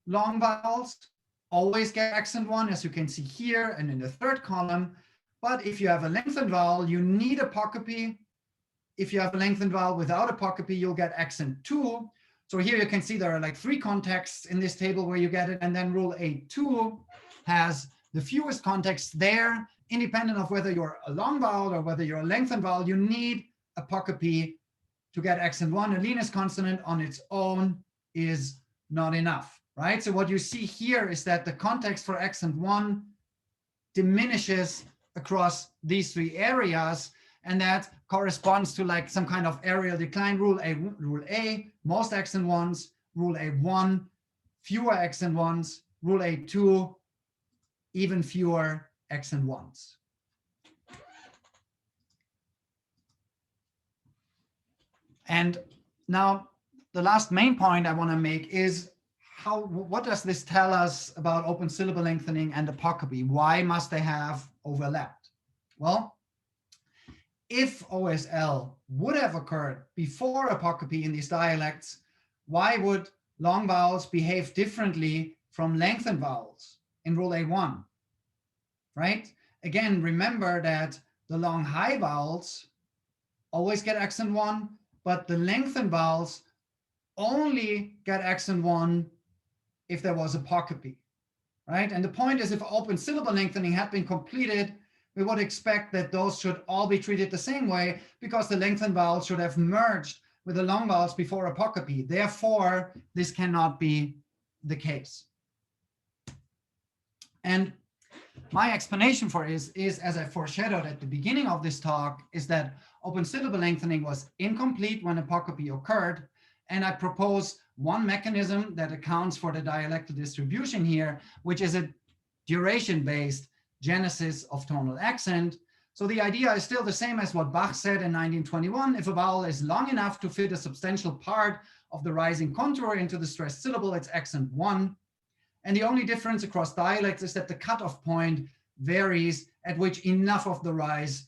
long vowels always get accent 1, as you can see here and in the third column. But if you have a lengthened vowel, you need apocopy. If you have a lengthened vowel without apocopy, you'll get accent 2. So here you can see there are like 3 contexts in this table where you get it. And then Rule A2 has the fewest contexts there. Independent of whether you're a long vowel or whether you're a lengthened vowel, you need apocopy to get accent 1. A leanest consonant on its own is not enough, right? So what you see here is that the context for accent 1 diminishes across these 3 areas, and that corresponds to like some kind of areal decline. Rule A, most accent 1s. Rule A1, fewer accent 1s. Rule A2, even fewer accent 1s. And now the last main point I want to make is what does this tell us about open syllable lengthening and apocopy? Why must they have overlapped? Well, if OSL would have occurred before apocopy in these dialects, why would long vowels behave differently from lengthened vowels in Rule A1, right? Again, remember that the long high vowels always get accent 1, but the lengthened vowels only get accent 1 if there was apocopy, right? And the point is, if open syllable lengthening had been completed, we would expect that those should all be treated the same way, because the lengthened vowels should have merged with the long vowels before apocopy. Therefore, this cannot be the case. And my explanation for this is, as I foreshadowed at the beginning of this talk, is that open syllable lengthening was incomplete when apocopy occurred. And I propose one mechanism that accounts for the dialectal distribution here, which is a duration-based genesis of tonal accent. So the idea is still the same as what Bach said in 1921. If a vowel is long enough to fit a substantial part of the rising contour into the stressed syllable, it's accent 1. And the only difference across dialects is that the cutoff point varies at which enough of the rise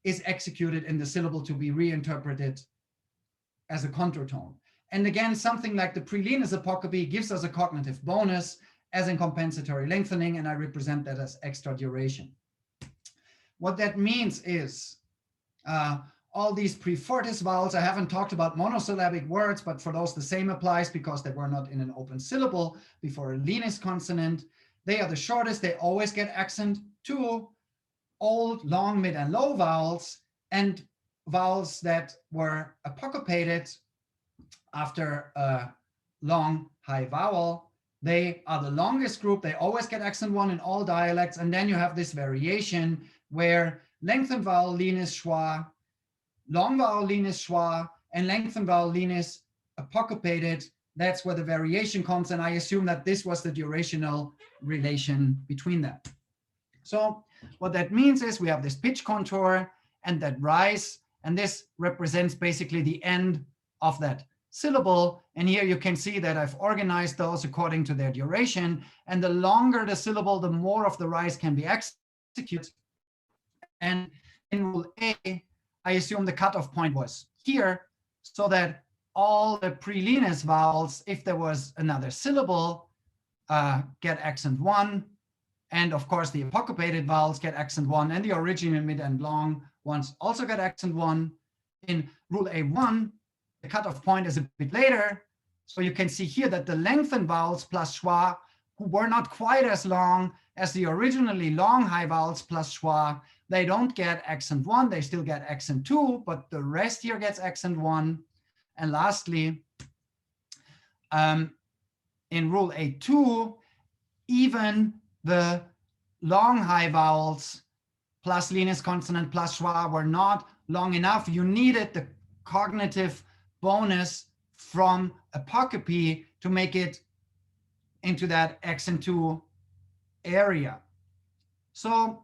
is executed in the syllable to be reinterpreted as a contour tone. And again, something like the pre-leanest apocopy gives us a cognitive bonus, as in compensatory lengthening, and I represent that as extra duration. What that means is all these pre-fortis vowels, I haven't talked about monosyllabic words, but for those the same applies because they were not in an open syllable before a leanest consonant. They are the shortest, they always get accent 2. Old, long, mid, and low vowels, and vowels that were apocopated after a long high vowel. They are the longest group. They always get accent 1 in all dialects. And then you have this variation where lengthened vowel leanest schwa, long vowel leanest schwa, and lengthened vowel leanest apocopated. That's where the variation comes. And I assume that this was the durational relation between them. So what that means is we have this pitch contour and that rise, and this represents basically the end of that syllable. And here you can see that I've organized those according to their duration. And the longer the syllable, the more of the rise can be executed. And in Rule A, I assume the cutoff point was here, so that all the pre-leanest vowels, if there was another syllable, get accent 1. And of course, the apocopated vowels get accent 1, and the original, mid, and long ones also get accent 1. In Rule A1, the cutoff point is a bit later. So you can see here that the lengthened vowels plus schwa, who were not quite as long as the originally long high vowels plus schwa, they don't get accent 1, they still get accent 2, but the rest here gets accent 1. And lastly, in rule A2, even the long high vowels plus Linus consonant plus schwa were not long enough. You needed the cognitive bonus from apocopy to make it into that accent 2 area. So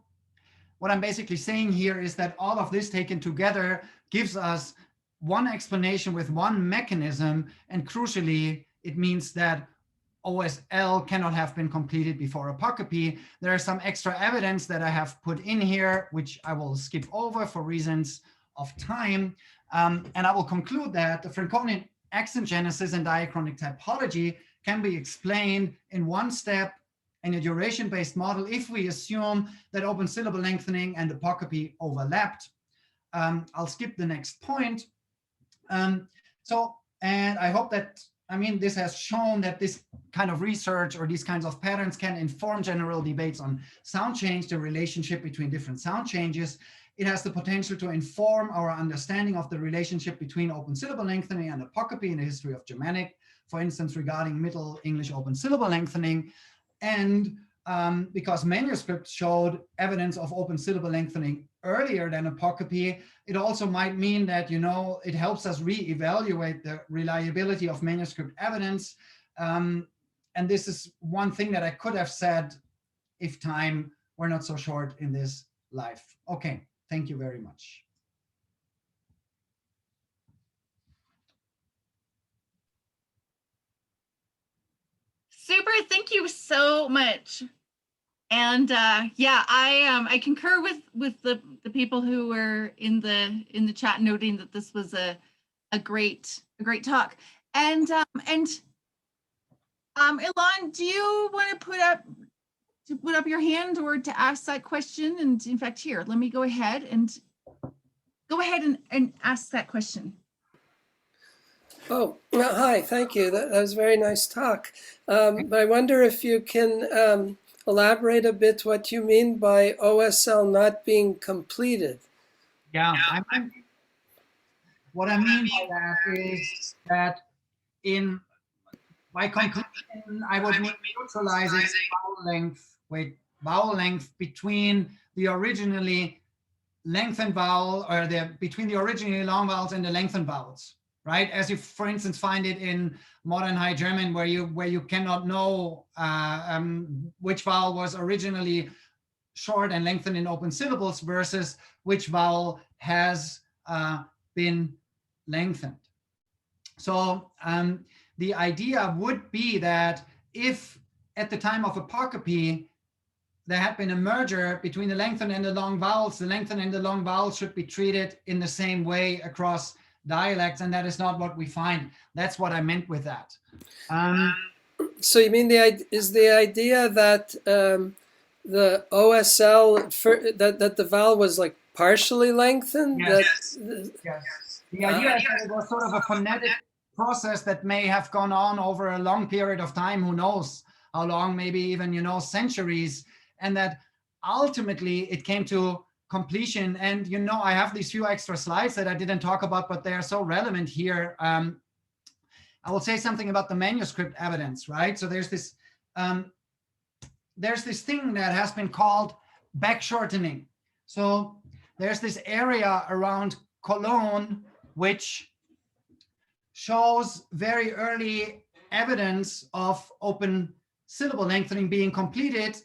what I'm basically saying here is that all of this taken together gives us one explanation with one mechanism, and crucially, it means that OSL cannot have been completed before apocopy. There is some extra evidence that I have put in here, which I will skip over for reasons of time. And I will conclude that the Franconian accent genesis and diachronic typology can be explained in one step in a duration-based model if we assume that open syllable lengthening and apocopy overlapped. I'll skip the next point. And I hope that, this has shown that this kind of research or these kinds of patterns can inform general debates on sound change, the relationship between different sound changes. It has the potential to inform our understanding of the relationship between open syllable lengthening and apocopy in the history of Germanic, for instance, regarding Middle English open syllable lengthening. And because manuscripts showed evidence of open syllable lengthening earlier than apocopy, it also might mean that, it helps us re-evaluate the reliability of manuscript evidence. And this is one thing that I could have said if time were not so short in this life. Okay, thank you very much. Super, thank you so much. And yeah, I concur with the people who were in the chat noting that this was a great talk. And Ilan, do you want to put up your hand or to ask that question? And in fact, here, let me go ahead and ask that question. Oh, hi, thank you. That was a very nice talk. But I wonder if you can elaborate a bit what you mean by OSL not being completed. Yeah, what I mean by that is that by completion, I would mean neutralizing vowel length between the originally lengthened vowel, or between the originally long vowels and the lengthened vowels. Right, as you, for instance, find it in modern High German, where you cannot know which vowel was originally short and lengthened in open syllables versus which vowel has been lengthened. So the idea would be that if at the time of apocopy there had been a merger between the lengthened and the long vowels, the lengthened and the long vowels should be treated in the same way across dialects, and that is not what we find. That's what I meant with that. So you mean is the idea that the OSL that the vowel was like partially lengthened? Yes. Yes. The idea is that it was sort of a phonetic process that may have gone on over a long period of time. Who knows how long? Maybe even centuries, and that ultimately it came to completion. And I have these few extra slides that I didn't talk about, but they are so relevant here. I will say something about the manuscript evidence, right? So there's this thing that has been called back shortening. So there's this area around Cologne which shows very early evidence of open syllable lengthening being completed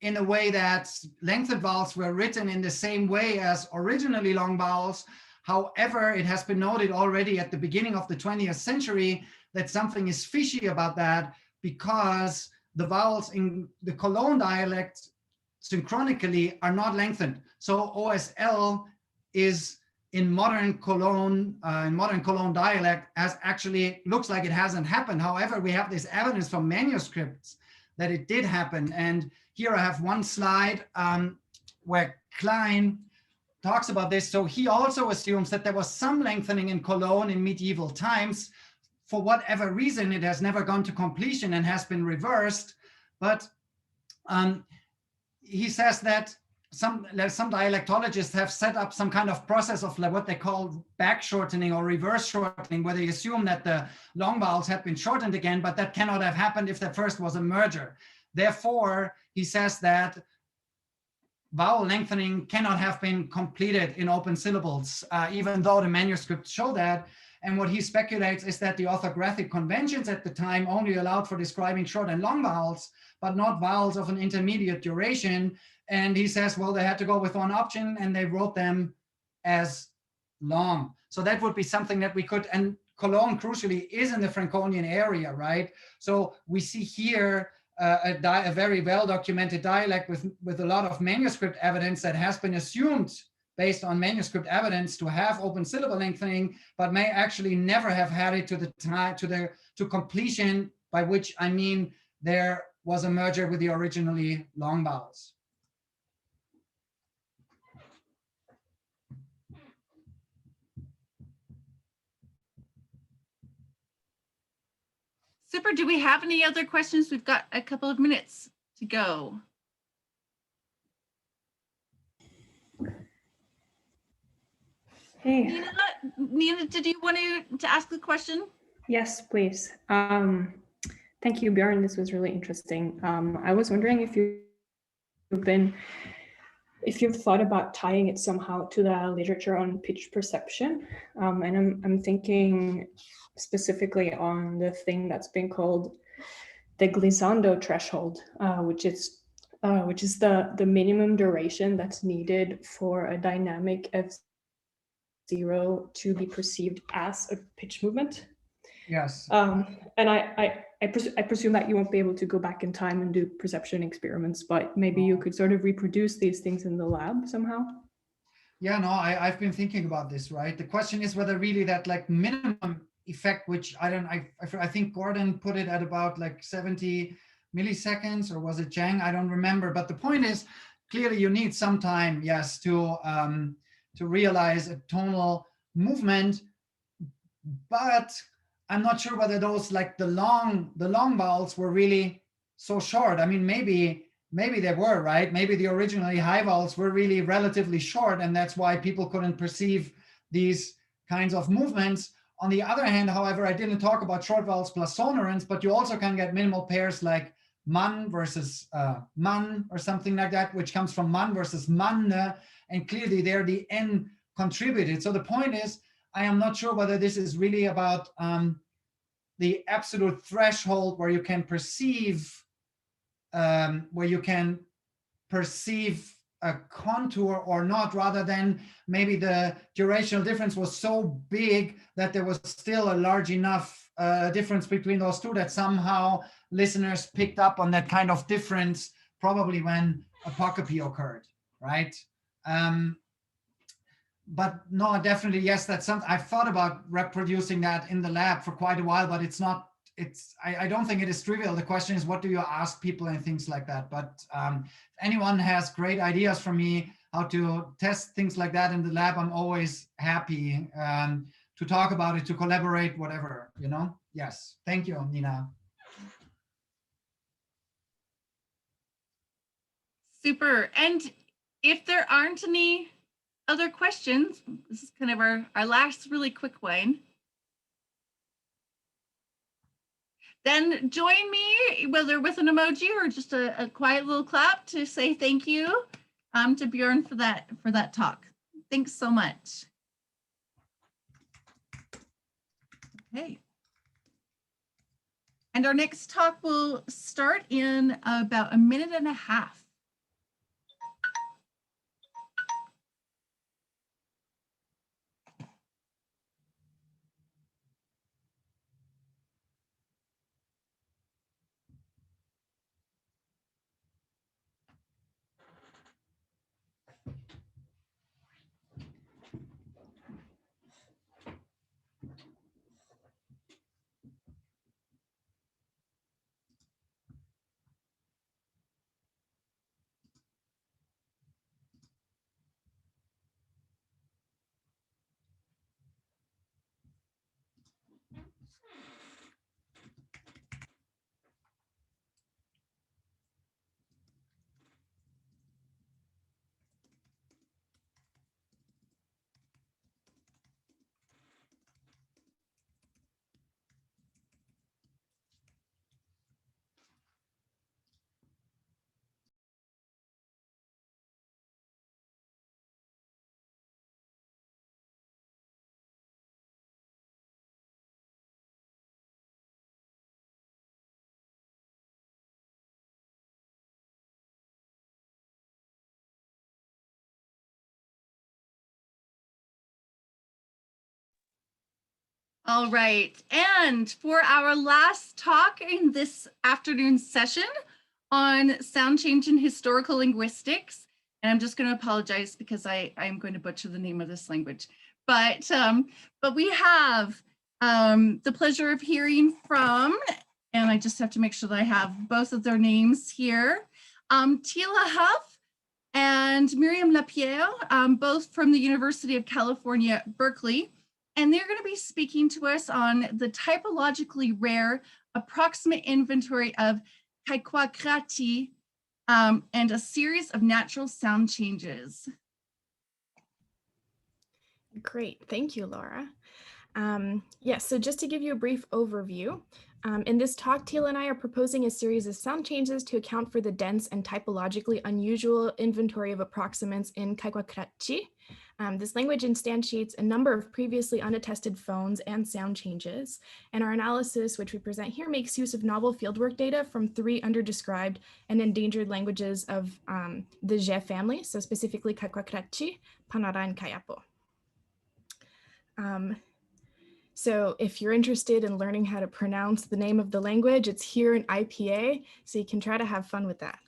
in a way that lengthened vowels were written in the same way as originally long vowels. However, it has been noted already at the beginning of the 20th century that something is fishy about that, because the vowels in the Cologne dialect synchronically are not lengthened. So OSL is in modern Cologne dialect as actually looks like it hasn't happened. However, we have this evidence from manuscripts that it did happen. And here I have one slide where Klein talks about this. So he also assumes that there was some lengthening in Cologne in medieval times. For whatever reason, it has never gone to completion and has been reversed. But He says that some dialectologists have set up some kind of process of what they call back shortening or reverse shortening, where they assume that the long vowels have been shortened again, but that cannot have happened if there first was a merger. Therefore, he says that vowel lengthening cannot have been completed in open syllables, even though the manuscripts show that. And what he speculates is that the orthographic conventions at the time only allowed for describing short and long vowels, but not vowels of an intermediate duration. And he says, well, they had to go with one option and they wrote them as long. So that would be something that we could, and Cologne crucially is in the Franconian area, right? So we see here a very well-documented dialect with a lot of manuscript evidence that has been assumed based on manuscript evidence to have open syllable lengthening, but may actually never have had it to completion, by which I mean there was a merger with the originally long vowels. Super. Do we have any other questions? We've got a couple of minutes to go. Hey. Nina, did you want to ask a question? Yes, please. Thank you, Björn. This was really interesting. I was wondering if you've thought about tying it somehow to the literature on pitch perception, and I'm thinking specifically on the thing that's been called the Glissando Threshold, which is the minimum duration that's needed for a dynamic F0 to be perceived as a pitch movement. Yes. And I presume that you won't be able to go back in time and do perception experiments, but maybe you could sort of reproduce these things in the lab somehow. Yeah, no, I've been thinking about this, right? The question is whether really that like minimum effect, which I think Gordon put it at about like 70 milliseconds, or was it Zhang? I don't remember. But the point is, clearly you need some time, yes, to realize a tonal movement. But I'm not sure whether those like the long vowels were really so short. I mean, maybe they were, right? Maybe the originally high vowels were really relatively short, and that's why people couldn't perceive these kinds of movements. On the other hand, however, I didn't talk about short vowels plus sonorants, but you also can get minimal pairs like man versus man or something like that, which comes from man versus manne, and clearly there the N contributed. So the point is, I am not sure whether this is really about the absolute threshold where you can perceive a contour or not, rather than maybe the durational difference was so big that there was still a large enough difference between those two that somehow listeners picked up on that kind of difference, probably when apocope occurred, right? But no, definitely, yes, that's something I've thought about reproducing that in the lab for quite a while, but I don't think it is trivial. The question is, what do you ask people and things like that? But if anyone has great ideas for me how to test things like that in the lab, I'm always happy to talk about it, to collaborate, whatever, you know? Yes, thank you, Nina. Super. And if there aren't any other questions, this is kind of our last really quick one. Then join me, whether with an emoji or just a quiet little clap, to say thank you to Björn for that talk. Thanks so much. Okay. And our next talk will start in about a minute and a half. All right, and for our last talk in this afternoon's session on sound change in historical linguistics, and I'm just going to apologize because I'm going to butcher the name of this language, but we have the pleasure of hearing from, and I just have to make sure that I have both of their names here, Tila Huff and Miriam Lapierre, both from the University of California, Berkeley. And they're going to be speaking to us on the typologically rare approximate inventory of Kaikwaqrati and a series of natural sound changes. Great, thank you, Laura. Yes, so just to give you a brief overview, in this talk, Tila and I are proposing a series of sound changes to account for the dense and typologically unusual inventory of approximants in Kaikwaqrati. This language instantiates a number of previously unattested phones and sound changes, and our analysis, which we present here, makes use of novel fieldwork data from 3 underdescribed and endangered languages of the Je family, so specifically Kaikwaqrati, Panara, and Kayapo. So if you're interested in learning how to pronounce the name of the language, it's here in IPA, so you can try to have fun with that.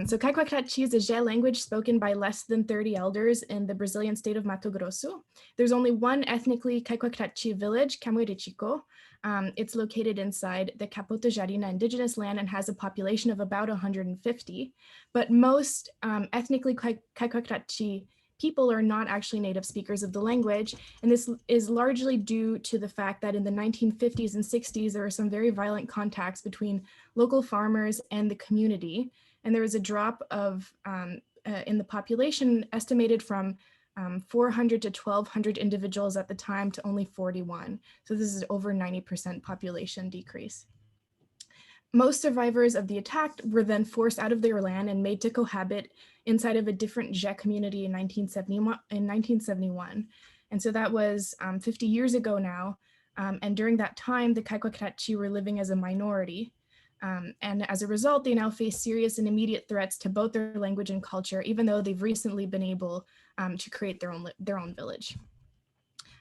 So Kaikwaqrati is a Je language spoken by less than 30 elders in the Brazilian state of Mato Grosso. There's only one ethnically Kaikwaqrati village, Camuirichico. It's located inside the Capota Jarina indigenous land and has a population of about 150. But most ethnically Kaikwaqrati people are not actually native speakers of the language. And this is largely due to the fact that in the 1950s and 60s, there were some very violent contacts between local farmers and the community. And there was a drop of in the population estimated from 400 to 1,200 individuals at the time to only 41. So this is over 90% population decrease. Most survivors of the attack were then forced out of their land and made to cohabit inside of a different Je community in 1971. And so that was 50 years ago now. And during that time, the Kaikwaqrati were living as a minority. And as a result, they now face serious and immediate threats to both their language and culture, even though they've recently been able to create their own village.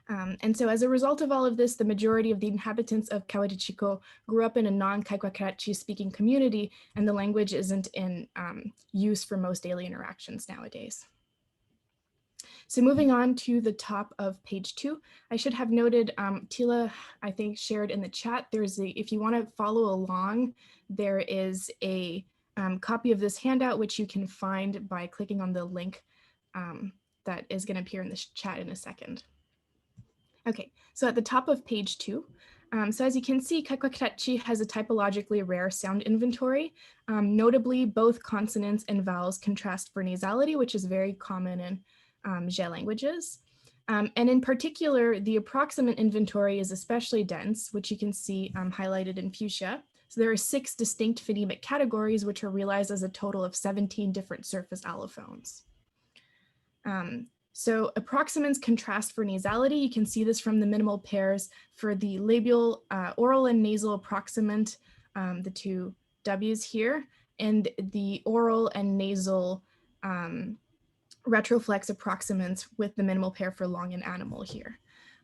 And so as a result of all of this, the majority of the inhabitants of Camuirichico grew up in a non-Kaikwaqrati speaking community, and the language isn't in use for most daily interactions nowadays. So moving on to the top of page 2, I should have noted, Tila, I think, shared in the chat, if you want to follow along, there is a copy of this handout, which you can find by clicking on the link that is going to appear in the chat in a second. Okay, so at the top of page 2, so as you can see, Kaikwaqrati has a typologically rare sound inventory. Notably, both consonants and vowels contrast for nasality, which is very common in Je languages. And in particular, the approximant inventory is especially dense, which you can see highlighted in fuchsia. So there are 6 distinct phonemic categories, which are realized as a total of 17 different surface allophones. So approximants contrast for nasality. You can see this from the minimal pairs for the labial, oral and nasal approximant, the 2 W's here, and the oral and nasal retroflex approximants with the minimal pair for long and animal here.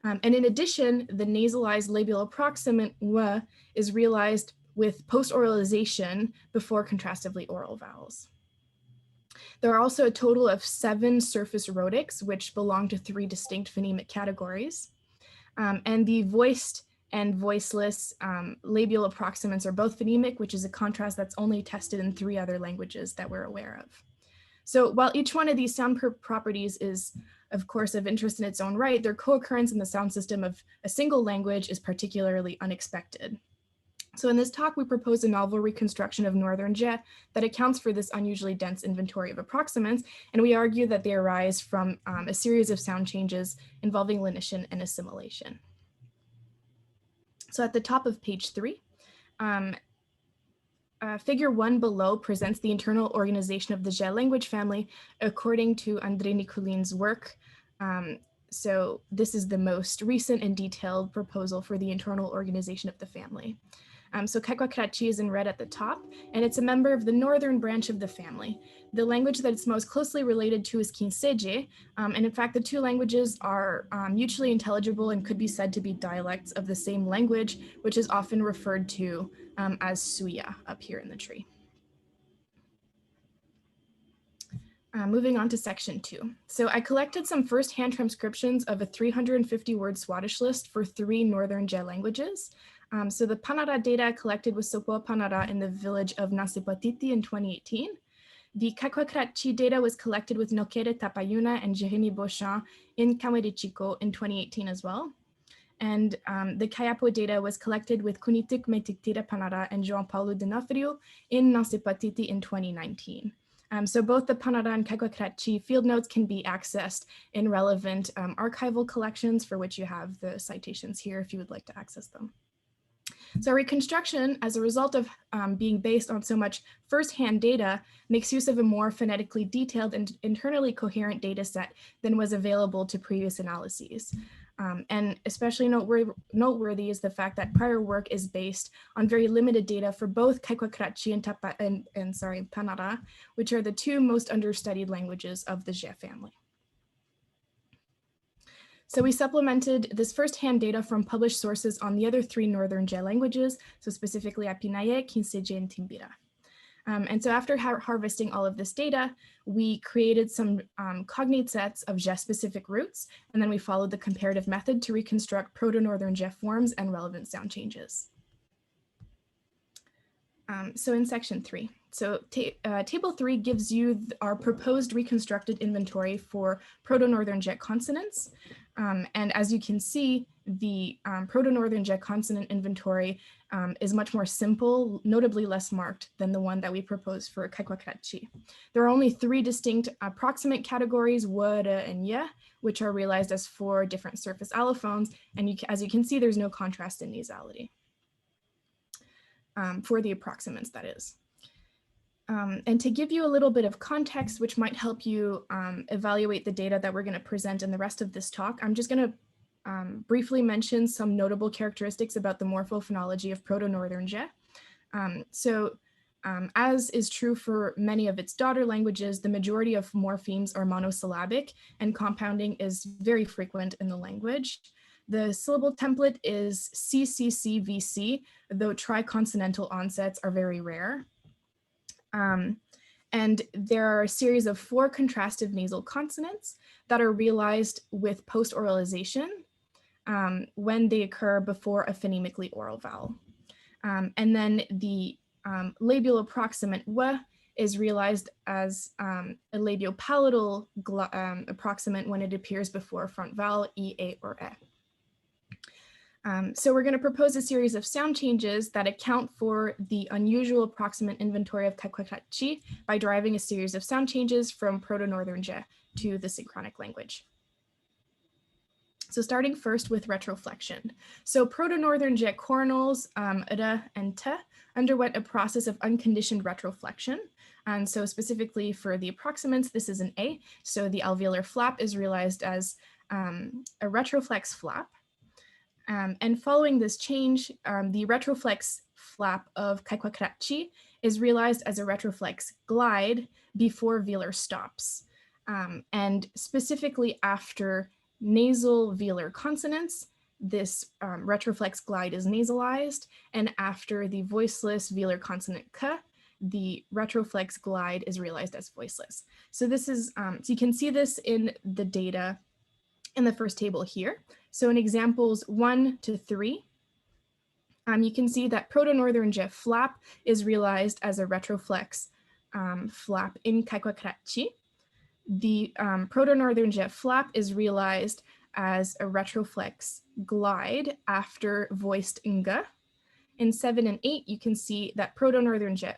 And in addition, the nasalized labial approximant w is realized with post-oralization before contrastively oral vowels. There are also a total of 7 surface rhotics, which belong to 3 distinct phonemic categories. And the voiced and voiceless labial approximants are both phonemic, which is a contrast that's only tested in 3 other languages that we're aware of. So while each one of these sound properties is, of course, of interest in its own right, their co-occurrence in the sound system of a single language is particularly unexpected. So in this talk, we propose a novel reconstruction of Northern Je that accounts for this unusually dense inventory of approximants, and we argue that they arise from a series of sound changes involving lenition and assimilation. So at the top of page 3, figure 1 below presents the internal organization of the Je language family according to André Nicolin's work. So this is the most recent and detailed proposal for the internal organization of the family. So Kaikwakarachi is in red at the top, and it's a member of the northern branch of the family. The language that it's most closely related to is Kinseje, and in fact, the two languages are mutually intelligible and could be said to be dialects of the same language, which is often referred to as Suya up here in the tree. Moving on to section 2. So I collected some first-hand transcriptions of a 350-word Swadesh list for 3 Northern Je languages. So the Panara data collected with Sopo Panara in the village of Nasipatiti in 2018. The Kaikwakarachi data was collected with Nokere Tapayuna and Jeremy Beauchamp in Kamerichiko in 2018 as well. And the Kayapo data was collected with Kunitik Metiktira Panara and João Paulo de Nofrio in Nasipatiti in 2019. So both the Panara and Kaikwakarachi field notes can be accessed in relevant archival collections, for which you have the citations here if you would like to access them. So reconstruction, as a result of being based on so much firsthand data, makes use of a more phonetically detailed and internally coherent data set than was available to previous analyses. And especially noteworthy is the fact that prior work is based on very limited data for both Kaikwakarachi and Panara, which are the 2 most understudied languages of the Je family. So we supplemented this first-hand data from published sources on the other 3 Northern Je languages, so specifically Apinaye, Kinseje, and Timbira. And so after harvesting all of this data, we created some cognate sets of Je-specific roots, and then we followed the comparative method to reconstruct Proto-Northern Je forms and relevant sound changes. So in section 3, so table 3 gives you our proposed reconstructed inventory for Proto-Northern Je consonants. And as you can see, the Proto-Northern Je consonant inventory is much more simple, notably less marked than the one that we proposed for Kaikwakarachi. There are only 3 distinct approximate categories, W, R, and Y, which are realized as 4 different surface allophones. And as you can see, there's no contrast in nasality for the approximants, that is. And to give you a little bit of context, which might help you evaluate the data that we're going to present in the rest of this talk, I'm just going to briefly mention some notable characteristics about the morphophonology of Proto-Northern Je. As is true for many of its daughter languages, the majority of morphemes are monosyllabic, and compounding is very frequent in the language. The syllable template is CCCVC, though triconsonantal onsets are very rare. And there are a series of 4 contrastive nasal consonants that are realized with post-oralization when they occur before a phonemically oral vowel. And then the labial approximant W is realized as a labial palatal approximant when it appears before a front vowel, E, A, or E. So we're going to propose a series of sound changes that account for the unusual approximate inventory of Kaikwakarachi by deriving a series of sound changes from Proto-Northern Je to the synchronic language. So starting first with retroflexion. So Proto-Northern Je coronals, R and T, underwent a process of unconditioned retroflexion. And so specifically for the approximants, this is an A. So the alveolar flap is realized as a retroflex flap. And following this change, the retroflex flap of Kaikwakarachi is realized as a retroflex glide before velar stops. And specifically after nasal velar consonants, this retroflex glide is nasalized, and after the voiceless velar consonant K, the retroflex glide is realized as voiceless. So this is, so you can see this in the data in the first table here. So in examples 1 to 3, you can see that Proto-Northern Je flap is realized as a retroflex flap in Kaikwakarachi. The Proto-Northern Je flap is realized as a retroflex glide after voiced Nga. In 7 and 8, you can see that Proto-Northern Je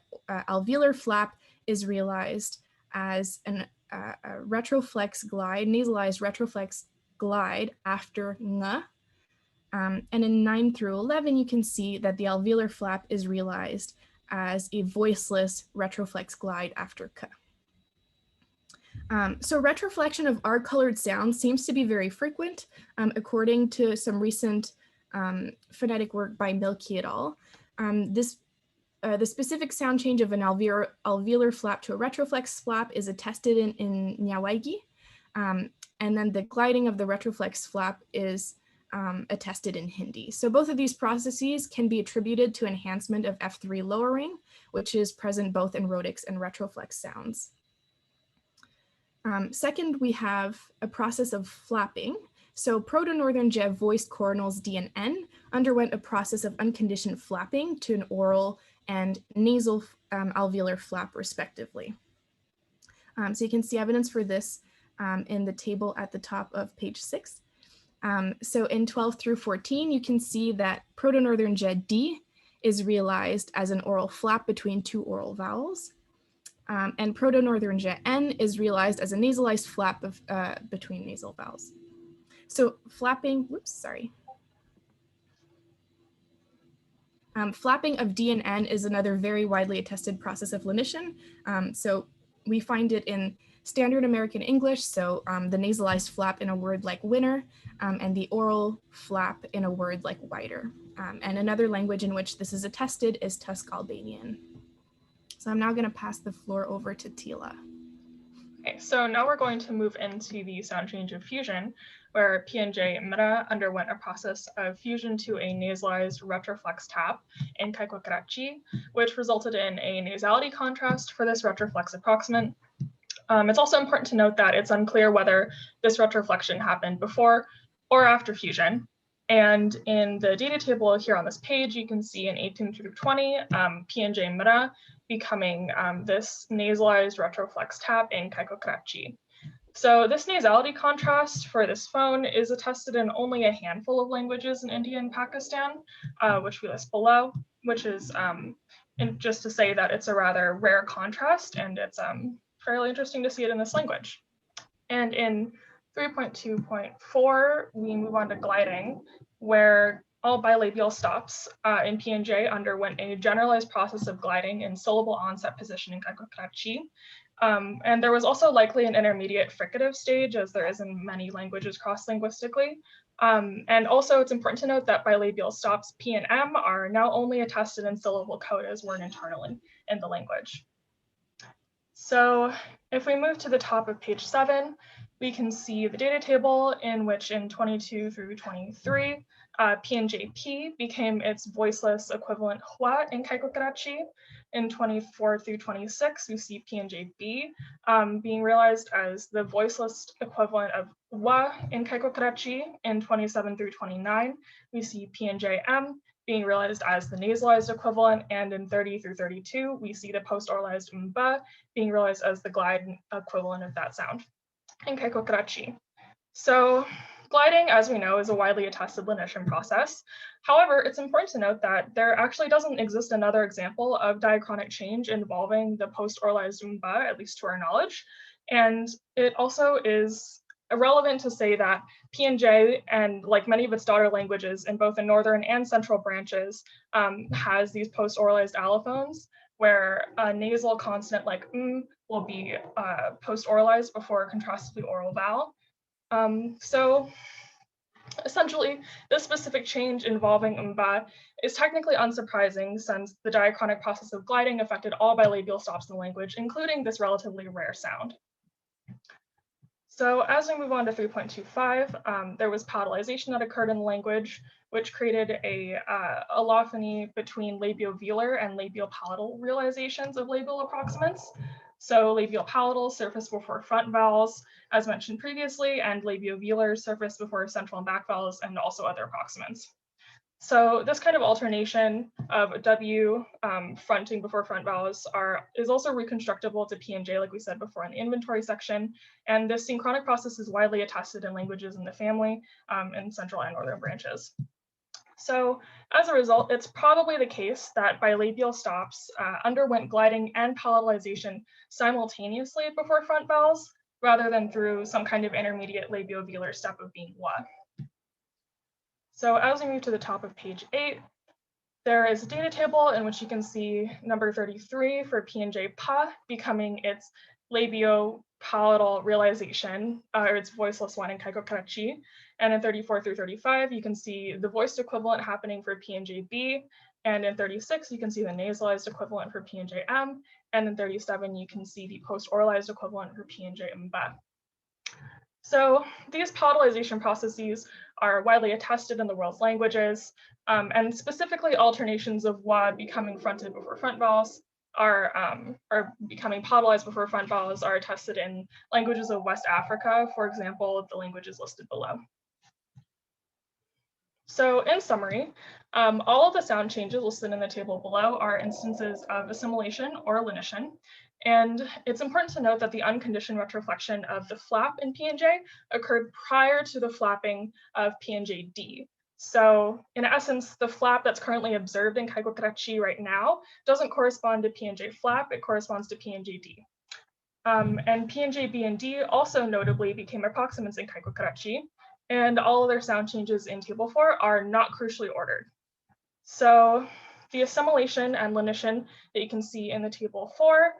alveolar flap is realized as a retroflex glide, nasalized retroflex glide after Nga. And in 9 through 11, you can see that the alveolar flap is realized as a voiceless retroflex glide after K. So retroflexion of R-colored sounds seems to be very frequent, according to some recent phonetic work by Milky et al. The specific sound change of an alveolar flap to a retroflex flap is attested in Nyawaigi. And then the gliding of the retroflex flap is attested in Hindi. So both of these processes can be attributed to enhancement of F3 lowering, which is present both in rhotics and retroflex sounds. Second, we have a process of flapping. So Proto-Northern Je voiced coronals D and N underwent a process of unconditioned flapping to an oral and nasal alveolar flap respectively. So you can see evidence for this in the table at the top of page 6. So in 12 through 14, you can see that Proto-Northern Je D is realized as an oral flap between two oral vowels. And Proto-Northern Je N is realized as a nasalized flap between nasal vowels. So flapping, flapping of D and N is another very widely attested process of lenition. So we find it in standard American English, so the nasalized flap in a word like winner, and the oral flap in a word like whiter. And another language in which this is attested is Tusk Albanian. So I'm now going to pass the floor over to Tila. Okay, so now we're going to move into the sound change of fusion, where P&J Mira underwent a process of fusion to a nasalized retroflex tap in Kaikokarachi, which resulted in a nasality contrast for this retroflex approximant. It's also important to note that it's unclear whether this retroflexion happened before or after fusion. And in the data table here on this page, you can see in 18 through 20, P&J Mira becoming this nasalized retroflex tap in Kaikokarachi. So this nasality contrast for this phone is attested in only a handful of languages in India and Pakistan, which we list below, which is and just to say that it's a rather rare contrast, and it's fairly interesting to see it in this language. And in 3.2.4, we move on to gliding, where all bilabial stops in P&J underwent a generalized process of gliding in syllable onset position in Kaikokarachi. And there was also likely an intermediate fricative stage, as there is in many languages cross-linguistically. And also it's important to note that bilabial stops P and M are now only attested in syllable codas word internally in the language. So if we move to the top of page 7, we can see the data table in which in 22 through 23, P&JP became its voiceless equivalent hua in Kaikokarachi. In 24 through 26, we see P&JB being realized as the voiceless equivalent of wa in Kaikokarachi. In 27 through 29, we see P&JM being realized as the nasalized equivalent, and in 30 through 32, we see the post-oralized mba being realized as the glide equivalent of that sound in Kaikokarachi. So gliding, as we know, is a widely attested lenition process. However, it's important to note that there actually doesn't exist another example of diachronic change involving the post-oralized mba, at least to our knowledge. And it also is irrelevant to say that P&J, and like many of its daughter languages in both the northern and central branches, has these post-oralized allophones, where a nasal consonant like will be post-oralized before a contrastively oral vowel. So essentially, this specific change involving mba is technically unsurprising, since the diachronic process of gliding affected all bilabial stops in the language, including this relatively rare sound. So as we move on to 3.25, there was palatalization that occurred in the language, which created a allophony between labiovelar and labial palatal realizations of labial approximants. So labial palatal surface before front vowels, as mentioned previously, and labiovelar surface before central and back vowels, and also other approximants. So this kind of alternation of W fronting before front vowels is also reconstructible to P&J, like we said before in the inventory section. And this synchronic process is widely attested in languages in the family in central and northern branches. So as a result, it's probably the case that bilabial stops underwent gliding and palatalization simultaneously before front vowels, rather than through some kind of intermediate labiovelar step of being wa. So as we move to the top of page 8, there is a data table in which you can see number 33 for P&J pa becoming its labiopalatal realization, or its voiceless one in Kaikokarachi. And in 34 through 35, you can see the voiced equivalent happening for P&J B, And in 36, you can see the nasalized equivalent for P and J M. And in 37, you can see the post-oralized equivalent for P and J mba. So these palatalization processes are widely attested in the world's languages, and specifically alternations of wa becoming fronted before front vowels are becoming palatalized before front vowels are attested in languages of West Africa, for example, the languages listed below. So in summary, all of the sound changes listed in the table below are instances of assimilation or lenition. And it's important to note that the unconditioned retroflexion of the flap in P&J occurred prior to the flapping of P&J-D. So in essence, the flap that's currently observed in Kaikokurachi right now doesn't correspond to P&J flap, it corresponds to P&J-D. And P&J B and D also notably became approximants in Kaikokurachi, and all other sound changes in table 4 are not crucially ordered. So the assimilation and lenition that you can see in the table 4,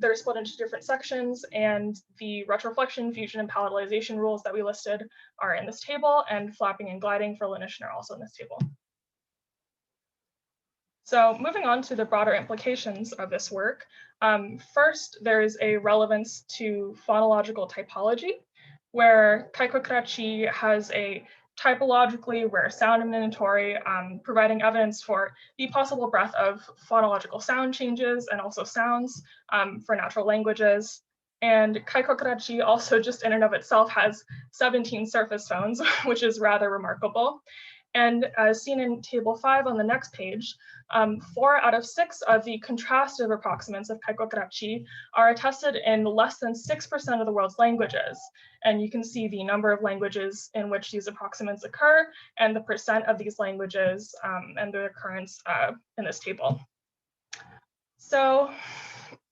they're split into different sections, and the retroflexion, fusion, and palatalization rules that we listed are in this table, and flapping and gliding for lenition are also in this table. So moving on to the broader implications of this work, first, there is a relevance to phonological typology, where Kaikokurachi has a typologically rare sound inventory, providing evidence for the possible breadth of phonological sound changes and also sounds for natural languages. And Kaikokurachi also just in and of itself has 17 surface phones, which is rather remarkable. And as seen in table 5 on the next page, 4 out of 6 of the contrastive approximants of Kaikokurachi are attested in less than 6% of the world's languages. And you can see the number of languages in which these approximants occur and the percent of these languages and their occurrence in this table. So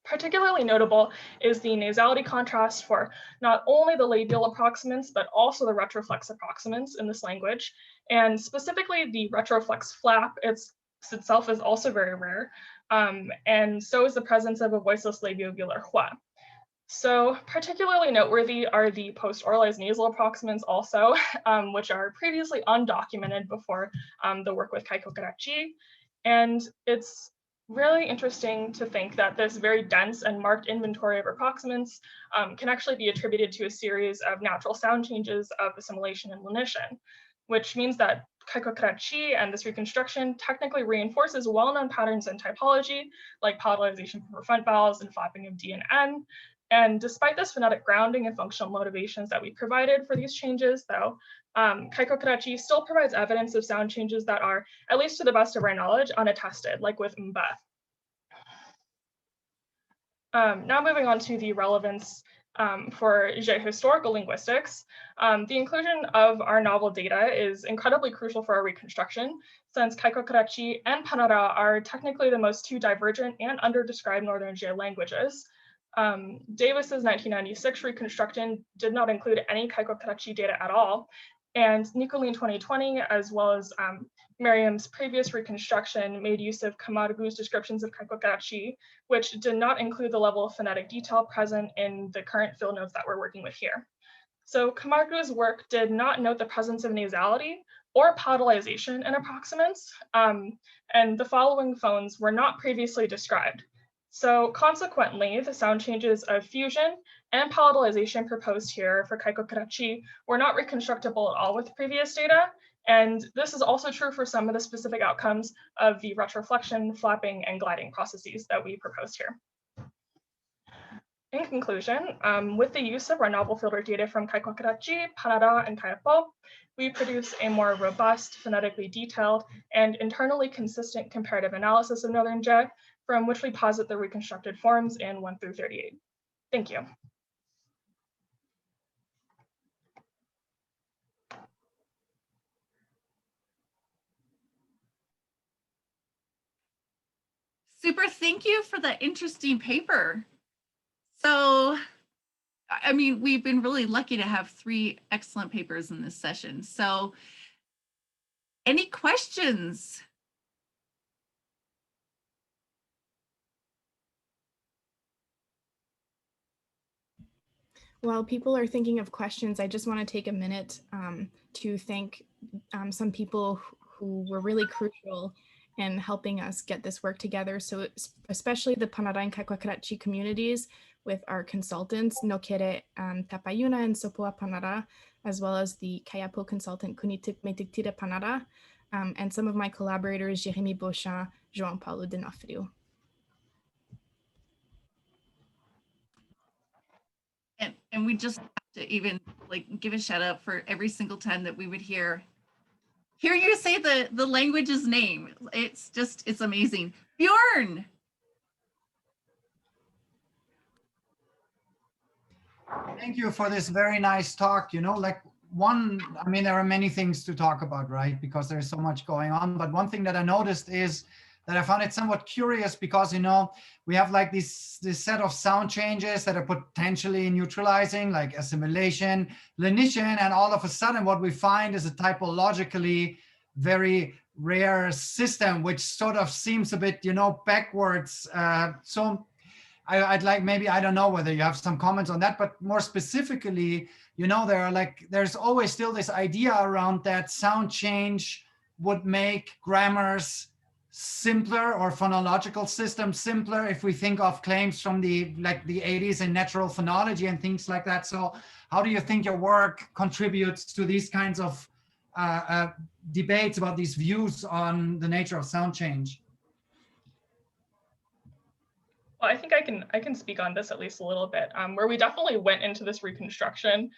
particularly notable is the nasality contrast for not only the labial approximants, but also the retroflex approximants in this language. And specifically the retroflex flap itself is also very rare. And so is the presence of a voiceless labiovelar hua. So particularly noteworthy are the post-oralized nasal approximants also, which are previously undocumented before the work with Kaikokurachi. And it's really interesting to think that this very dense and marked inventory of approximants can actually be attributed to a series of natural sound changes of assimilation and lenition, which means that Kaikokurachi and this reconstruction technically reinforces well-known patterns in typology, like palatalization for front vowels and flapping of D and N. And despite this phonetic grounding and functional motivations that we provided for these changes, though, Kaikokurachi still provides evidence of sound changes that are, at least to the best of our knowledge, unattested, like with mba. Now moving on to the relevance for historical linguistics, the inclusion of our novel data is incredibly crucial for our reconstruction, since Kaikokurachi and Panara are technically the most two divergent and under-described Northern Jê languages. Davis's 1996 reconstruction did not include any Kaikokurachi data at all, and Nicolene 2020, as well as Miriam's previous reconstruction, made use of Camargu's descriptions of Kaikokurachi, which did not include the level of phonetic detail present in the current field notes that we're working with here. So Camargu's work did not note the presence of nasality or palatalization in approximants, and the following phones were not previously described. So consequently, the sound changes of fusion and palatalization proposed here for Kaikokurachi were not reconstructible at all with previous data. And this is also true for some of the specific outcomes of the retroflexion, flapping, and gliding processes that we proposed here. In conclusion, with the use of our novel filter data from Kaikokurachi, Panara, and Kaipo, we produce a more robust, phonetically detailed, and internally consistent comparative analysis of Northern Jê, from which we posit the reconstructed forms in 1 through 38. Thank you. Super, thank you for that interesting paper. So, I mean, we've been really lucky to have 3 excellent papers in this session. So, any questions? While people are thinking of questions, I just want to take a minute to thank some people who were really crucial in helping us get this work together. So especially the Panara and Kaikwakarachi communities with our consultants, Nokere Tapayuna and Sopoa Panara, as well as the Kayapo consultant Kunitik Metiktire Panara, and some of my collaborators, Jérémy Beauchamp, João Paulo D'Onofrio. And we just have to even like give a shout out for every single time that we would hear you say the language's name. It's amazing. Bjorn. Thank you for this very nice talk. There are many things to talk about, right? Because there's so much going on. But one thing that I noticed is that I found it somewhat curious because, we have like this set of sound changes that are potentially neutralizing, like assimilation, lenition, and all of a sudden what we find is a typologically very rare system, which sort of seems a bit, backwards. So I'd like, maybe, I don't know whether you have some comments on that, but more specifically, there's always still this idea around that sound change would make grammars simpler or phonological systems simpler if we think of claims from the 80s in natural phonology and things like that. So how do you think your work contributes to these kinds of debates about these views on the nature of sound change? Well, I think I can speak on this at least a little bit, where we definitely went into this reconstruction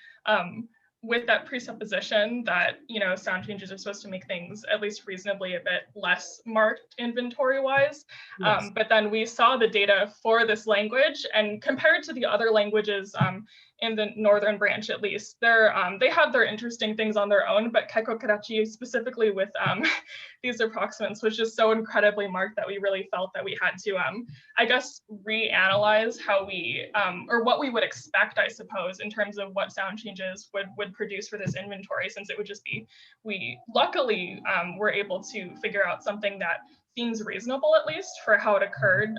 with that presupposition that, sound changes are supposed to make things at least reasonably a bit less marked inventory-wise. Yes. But then we saw the data for this language, and compared to the other languages in the northern branch, at least, they have their interesting things on their own, but Kaikwakarachi specifically with these approximants was just so incredibly marked that we really felt that we had to, I guess, reanalyze how we, or what we would expect, I suppose, in terms of what sound changes would produce for this inventory, since it would just be, we luckily were able to figure out something that seems reasonable, at least, for how it occurred,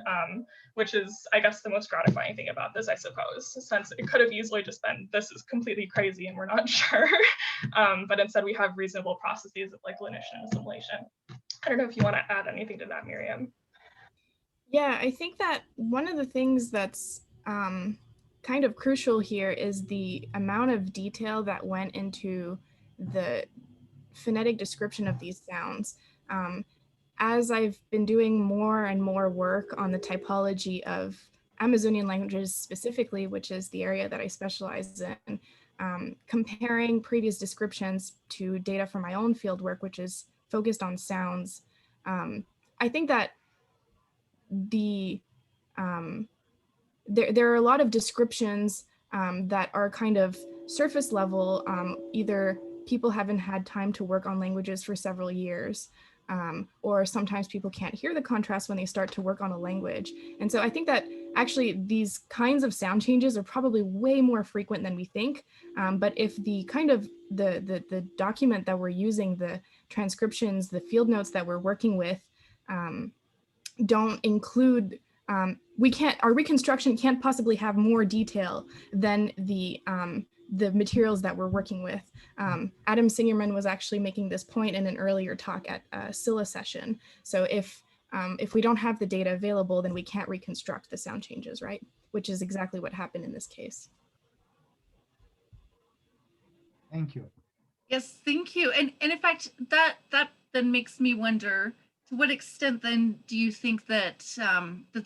which is, I guess, the most gratifying thing about this, I suppose, since it could have easily just been, this is completely crazy and we're not sure. But instead we have reasonable processes of like lineage and assimilation. I don't know if you want to add anything to that, Miriam. Yeah, I think that one of the things that's kind of crucial here is the amount of detail that went into the phonetic description of these sounds. As I've been doing more and more work on the typology of Amazonian languages specifically, which is the area that I specialize in, comparing previous descriptions to data from my own fieldwork, which is focused on sounds, I think that there are a lot of descriptions that are kind of surface level. Either people haven't had time to work on languages for several years, or sometimes people can't hear the contrast when they start to work on a language. And so I think that actually these kinds of sound changes are probably way more frequent than we think. But if the kind of the document that we're using, the transcriptions, the field notes that we're working with, don't include, our reconstruction can't possibly have more detail than the materials that we're working with. Adam Singerman was actually making this point in an earlier talk at a Scylla session. So if we don't have the data available, then we can't reconstruct the sound changes, right? Which is exactly what happened in this case. Thank you. Yes, thank you. And in fact, that then makes me wonder, to what extent then do you think that that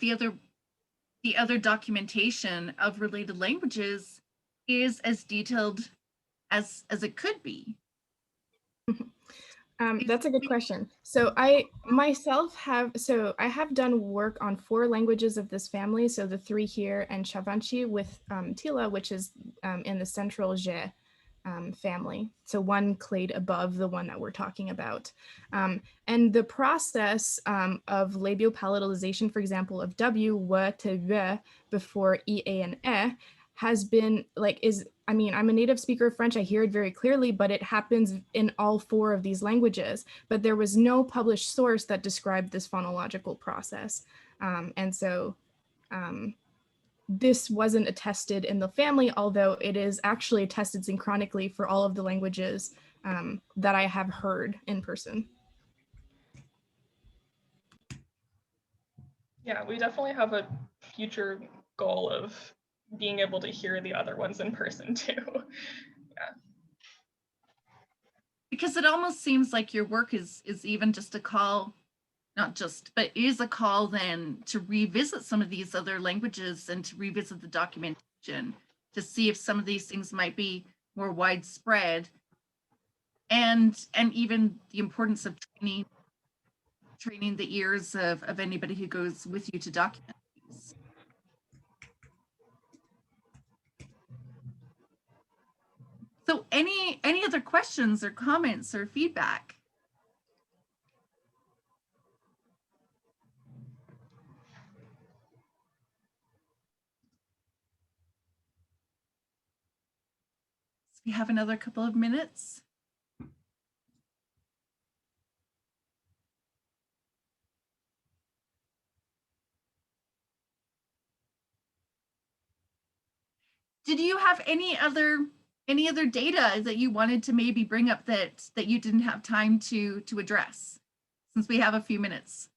the other documentation of related languages is as detailed as it could be? That's a good question. So I have done work on 4 languages of this family. So the 3 here and Chavanchi with Tila, which is in the central Je family. So one clade above the one that we're talking about. And the process of labial palatalization, for example, of W, W to V before E, A, and E has been I'm a native speaker of French, I hear it very clearly, but it happens in all 4 of these languages. But there was no published source that described this phonological process. And so this wasn't attested in the family, although it is actually attested synchronically for all of the languages that I have heard in person. Yeah, we definitely have a future goal of being able to hear the other ones in person too. Yeah. Because it almost seems like your work is even just a call, not just, but is a call then to revisit some of these other languages and to revisit the documentation to see if some of these things might be more widespread, and even the importance of training the ears of anybody who goes with you to document these. So any other questions or comments or feedback? So we have another couple of minutes. Did you have any other data that you wanted to maybe bring up that you didn't have time to address, since we have a few minutes?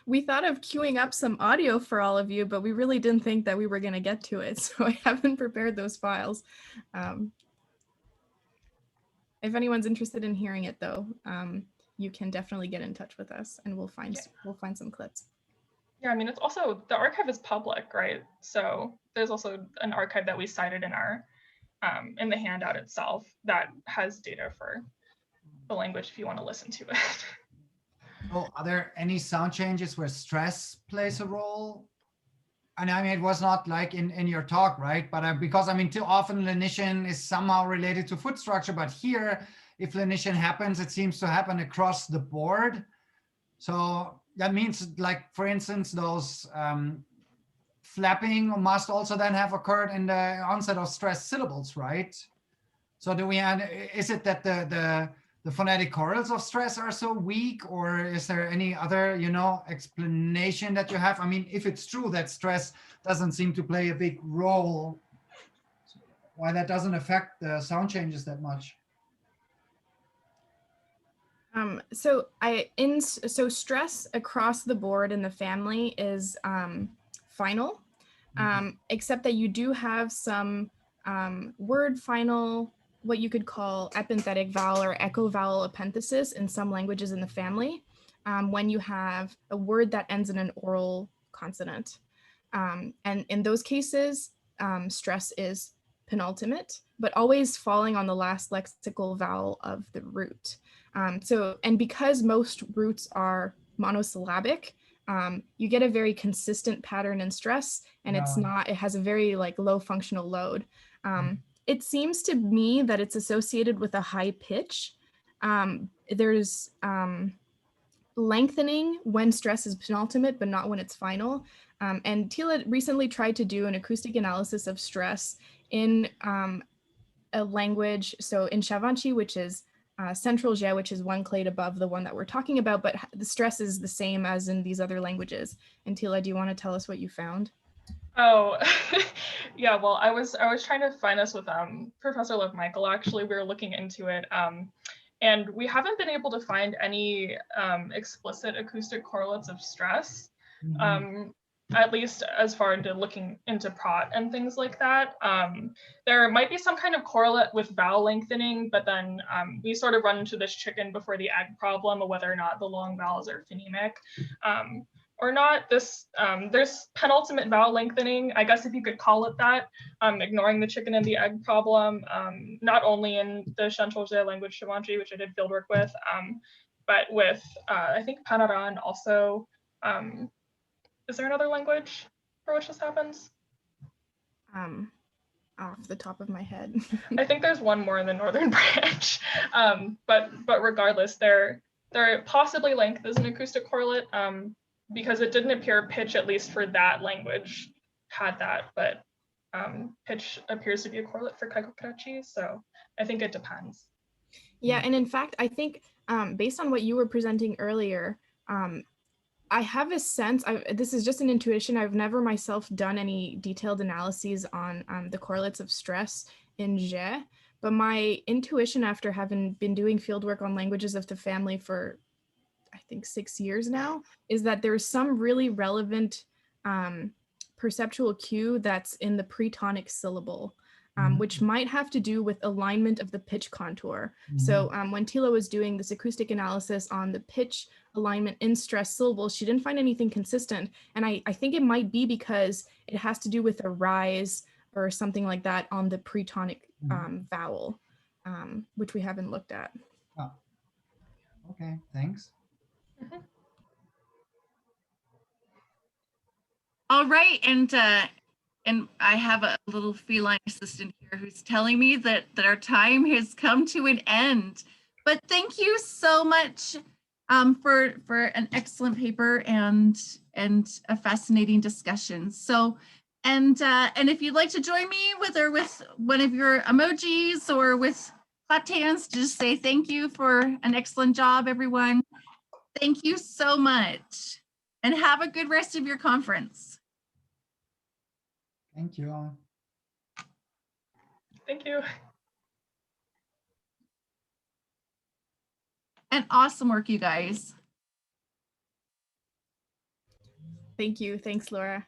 We thought of queuing up some audio for all of you, but we really didn't think that we were going to get to it. So I haven't prepared those files. If anyone's interested in hearing it though, you can definitely get in touch with us and we'll find some clips. Yeah, I mean, it's also, the archive is public, right? So there's also an archive that we cited in our, in the handout itself that has data for the language if you want to listen to it. Oh, are there any sound changes where stress plays a role? And I mean, it was not like in your talk, right? But because I mean, too often lenition is somehow related to foot structure, but here, if lenition happens, it seems to happen across the board. So that means, like, for instance, those flapping must also then have occurred in the onset of stressed syllables, right? So do we have, is it that the phonetic correlates of stress are so weak, or is there any other, you know, explanation that you have? I mean, if it's true that stress doesn't seem to play a big role, why that doesn't affect the sound changes that much? So stress across the board in the family is final, except that you do have some word final, what you could call epenthetic vowel or echo vowel epenthesis in some languages in the family, when you have a word that ends in an oral consonant. And in those cases, stress is penultimate, but always falling on the last lexical vowel of the root. And because most roots are monosyllabic, you get a very consistent pattern in stress, and it has a very like low functional load. It seems to me that it's associated with a high pitch. There's lengthening when stress is penultimate, but not when it's final. And Tila recently tried to do an acoustic analysis of stress in a language. So in Shavanchi, which is central Je, which is one clade above the one that we're talking about, but the stress is the same as in these other languages. And Tila, do you want to tell us what you found? Oh, yeah, well, I was trying to find this with Professor Lev Michael, actually. We were looking into it. And we haven't been able to find any explicit acoustic correlates of stress, at least as far into looking into prot and things like that. There might be some kind of correlate with vowel lengthening, but then we sort of run into this chicken before the egg problem of whether or not the long vowels are phonemic. Or not. There's penultimate vowel lengthening, I guess if you could call it that, ignoring the chicken and the egg problem, not only in the Shantoje language Shavanchi, which I did fieldwork with, but with, I think Panaran also. Is there another language for which this happens? Off the top of my head. I think there's one more in the Northern Branch, but regardless, there possibly length is an acoustic correlate, because it didn't appear pitch, at least for that language, had that, but pitch appears to be a correlate for Kaikokurachi, so I think it depends. Yeah, and in fact, I think based on what you were presenting earlier, I have a sense, this is just an intuition, I've never myself done any detailed analyses on the correlates of stress in Je, but my intuition after having been doing fieldwork on languages of the family for, I think 6 years now, is that there's some really relevant perceptual cue that's in the pretonic syllable, which might have to do with alignment of the pitch contour. So when Tila was doing this acoustic analysis on the pitch alignment in stressed syllables, she didn't find anything consistent. And I think it might be because it has to do with a rise or something like that on the pretonic vowel, which we haven't looked at. Oh. Okay, thanks. All right, and I have a little feline assistant here who's telling me that our time has come to an end. But thank you so much for an excellent paper and a fascinating discussion. So, and if you'd like to join me with one of your emojis or with clapped hands, just say thank you for an excellent job, everyone. Thank you so much, and have a good rest of your conference. Thank you all. Thank you. And awesome work, you guys. Thank you. Thanks, Laura.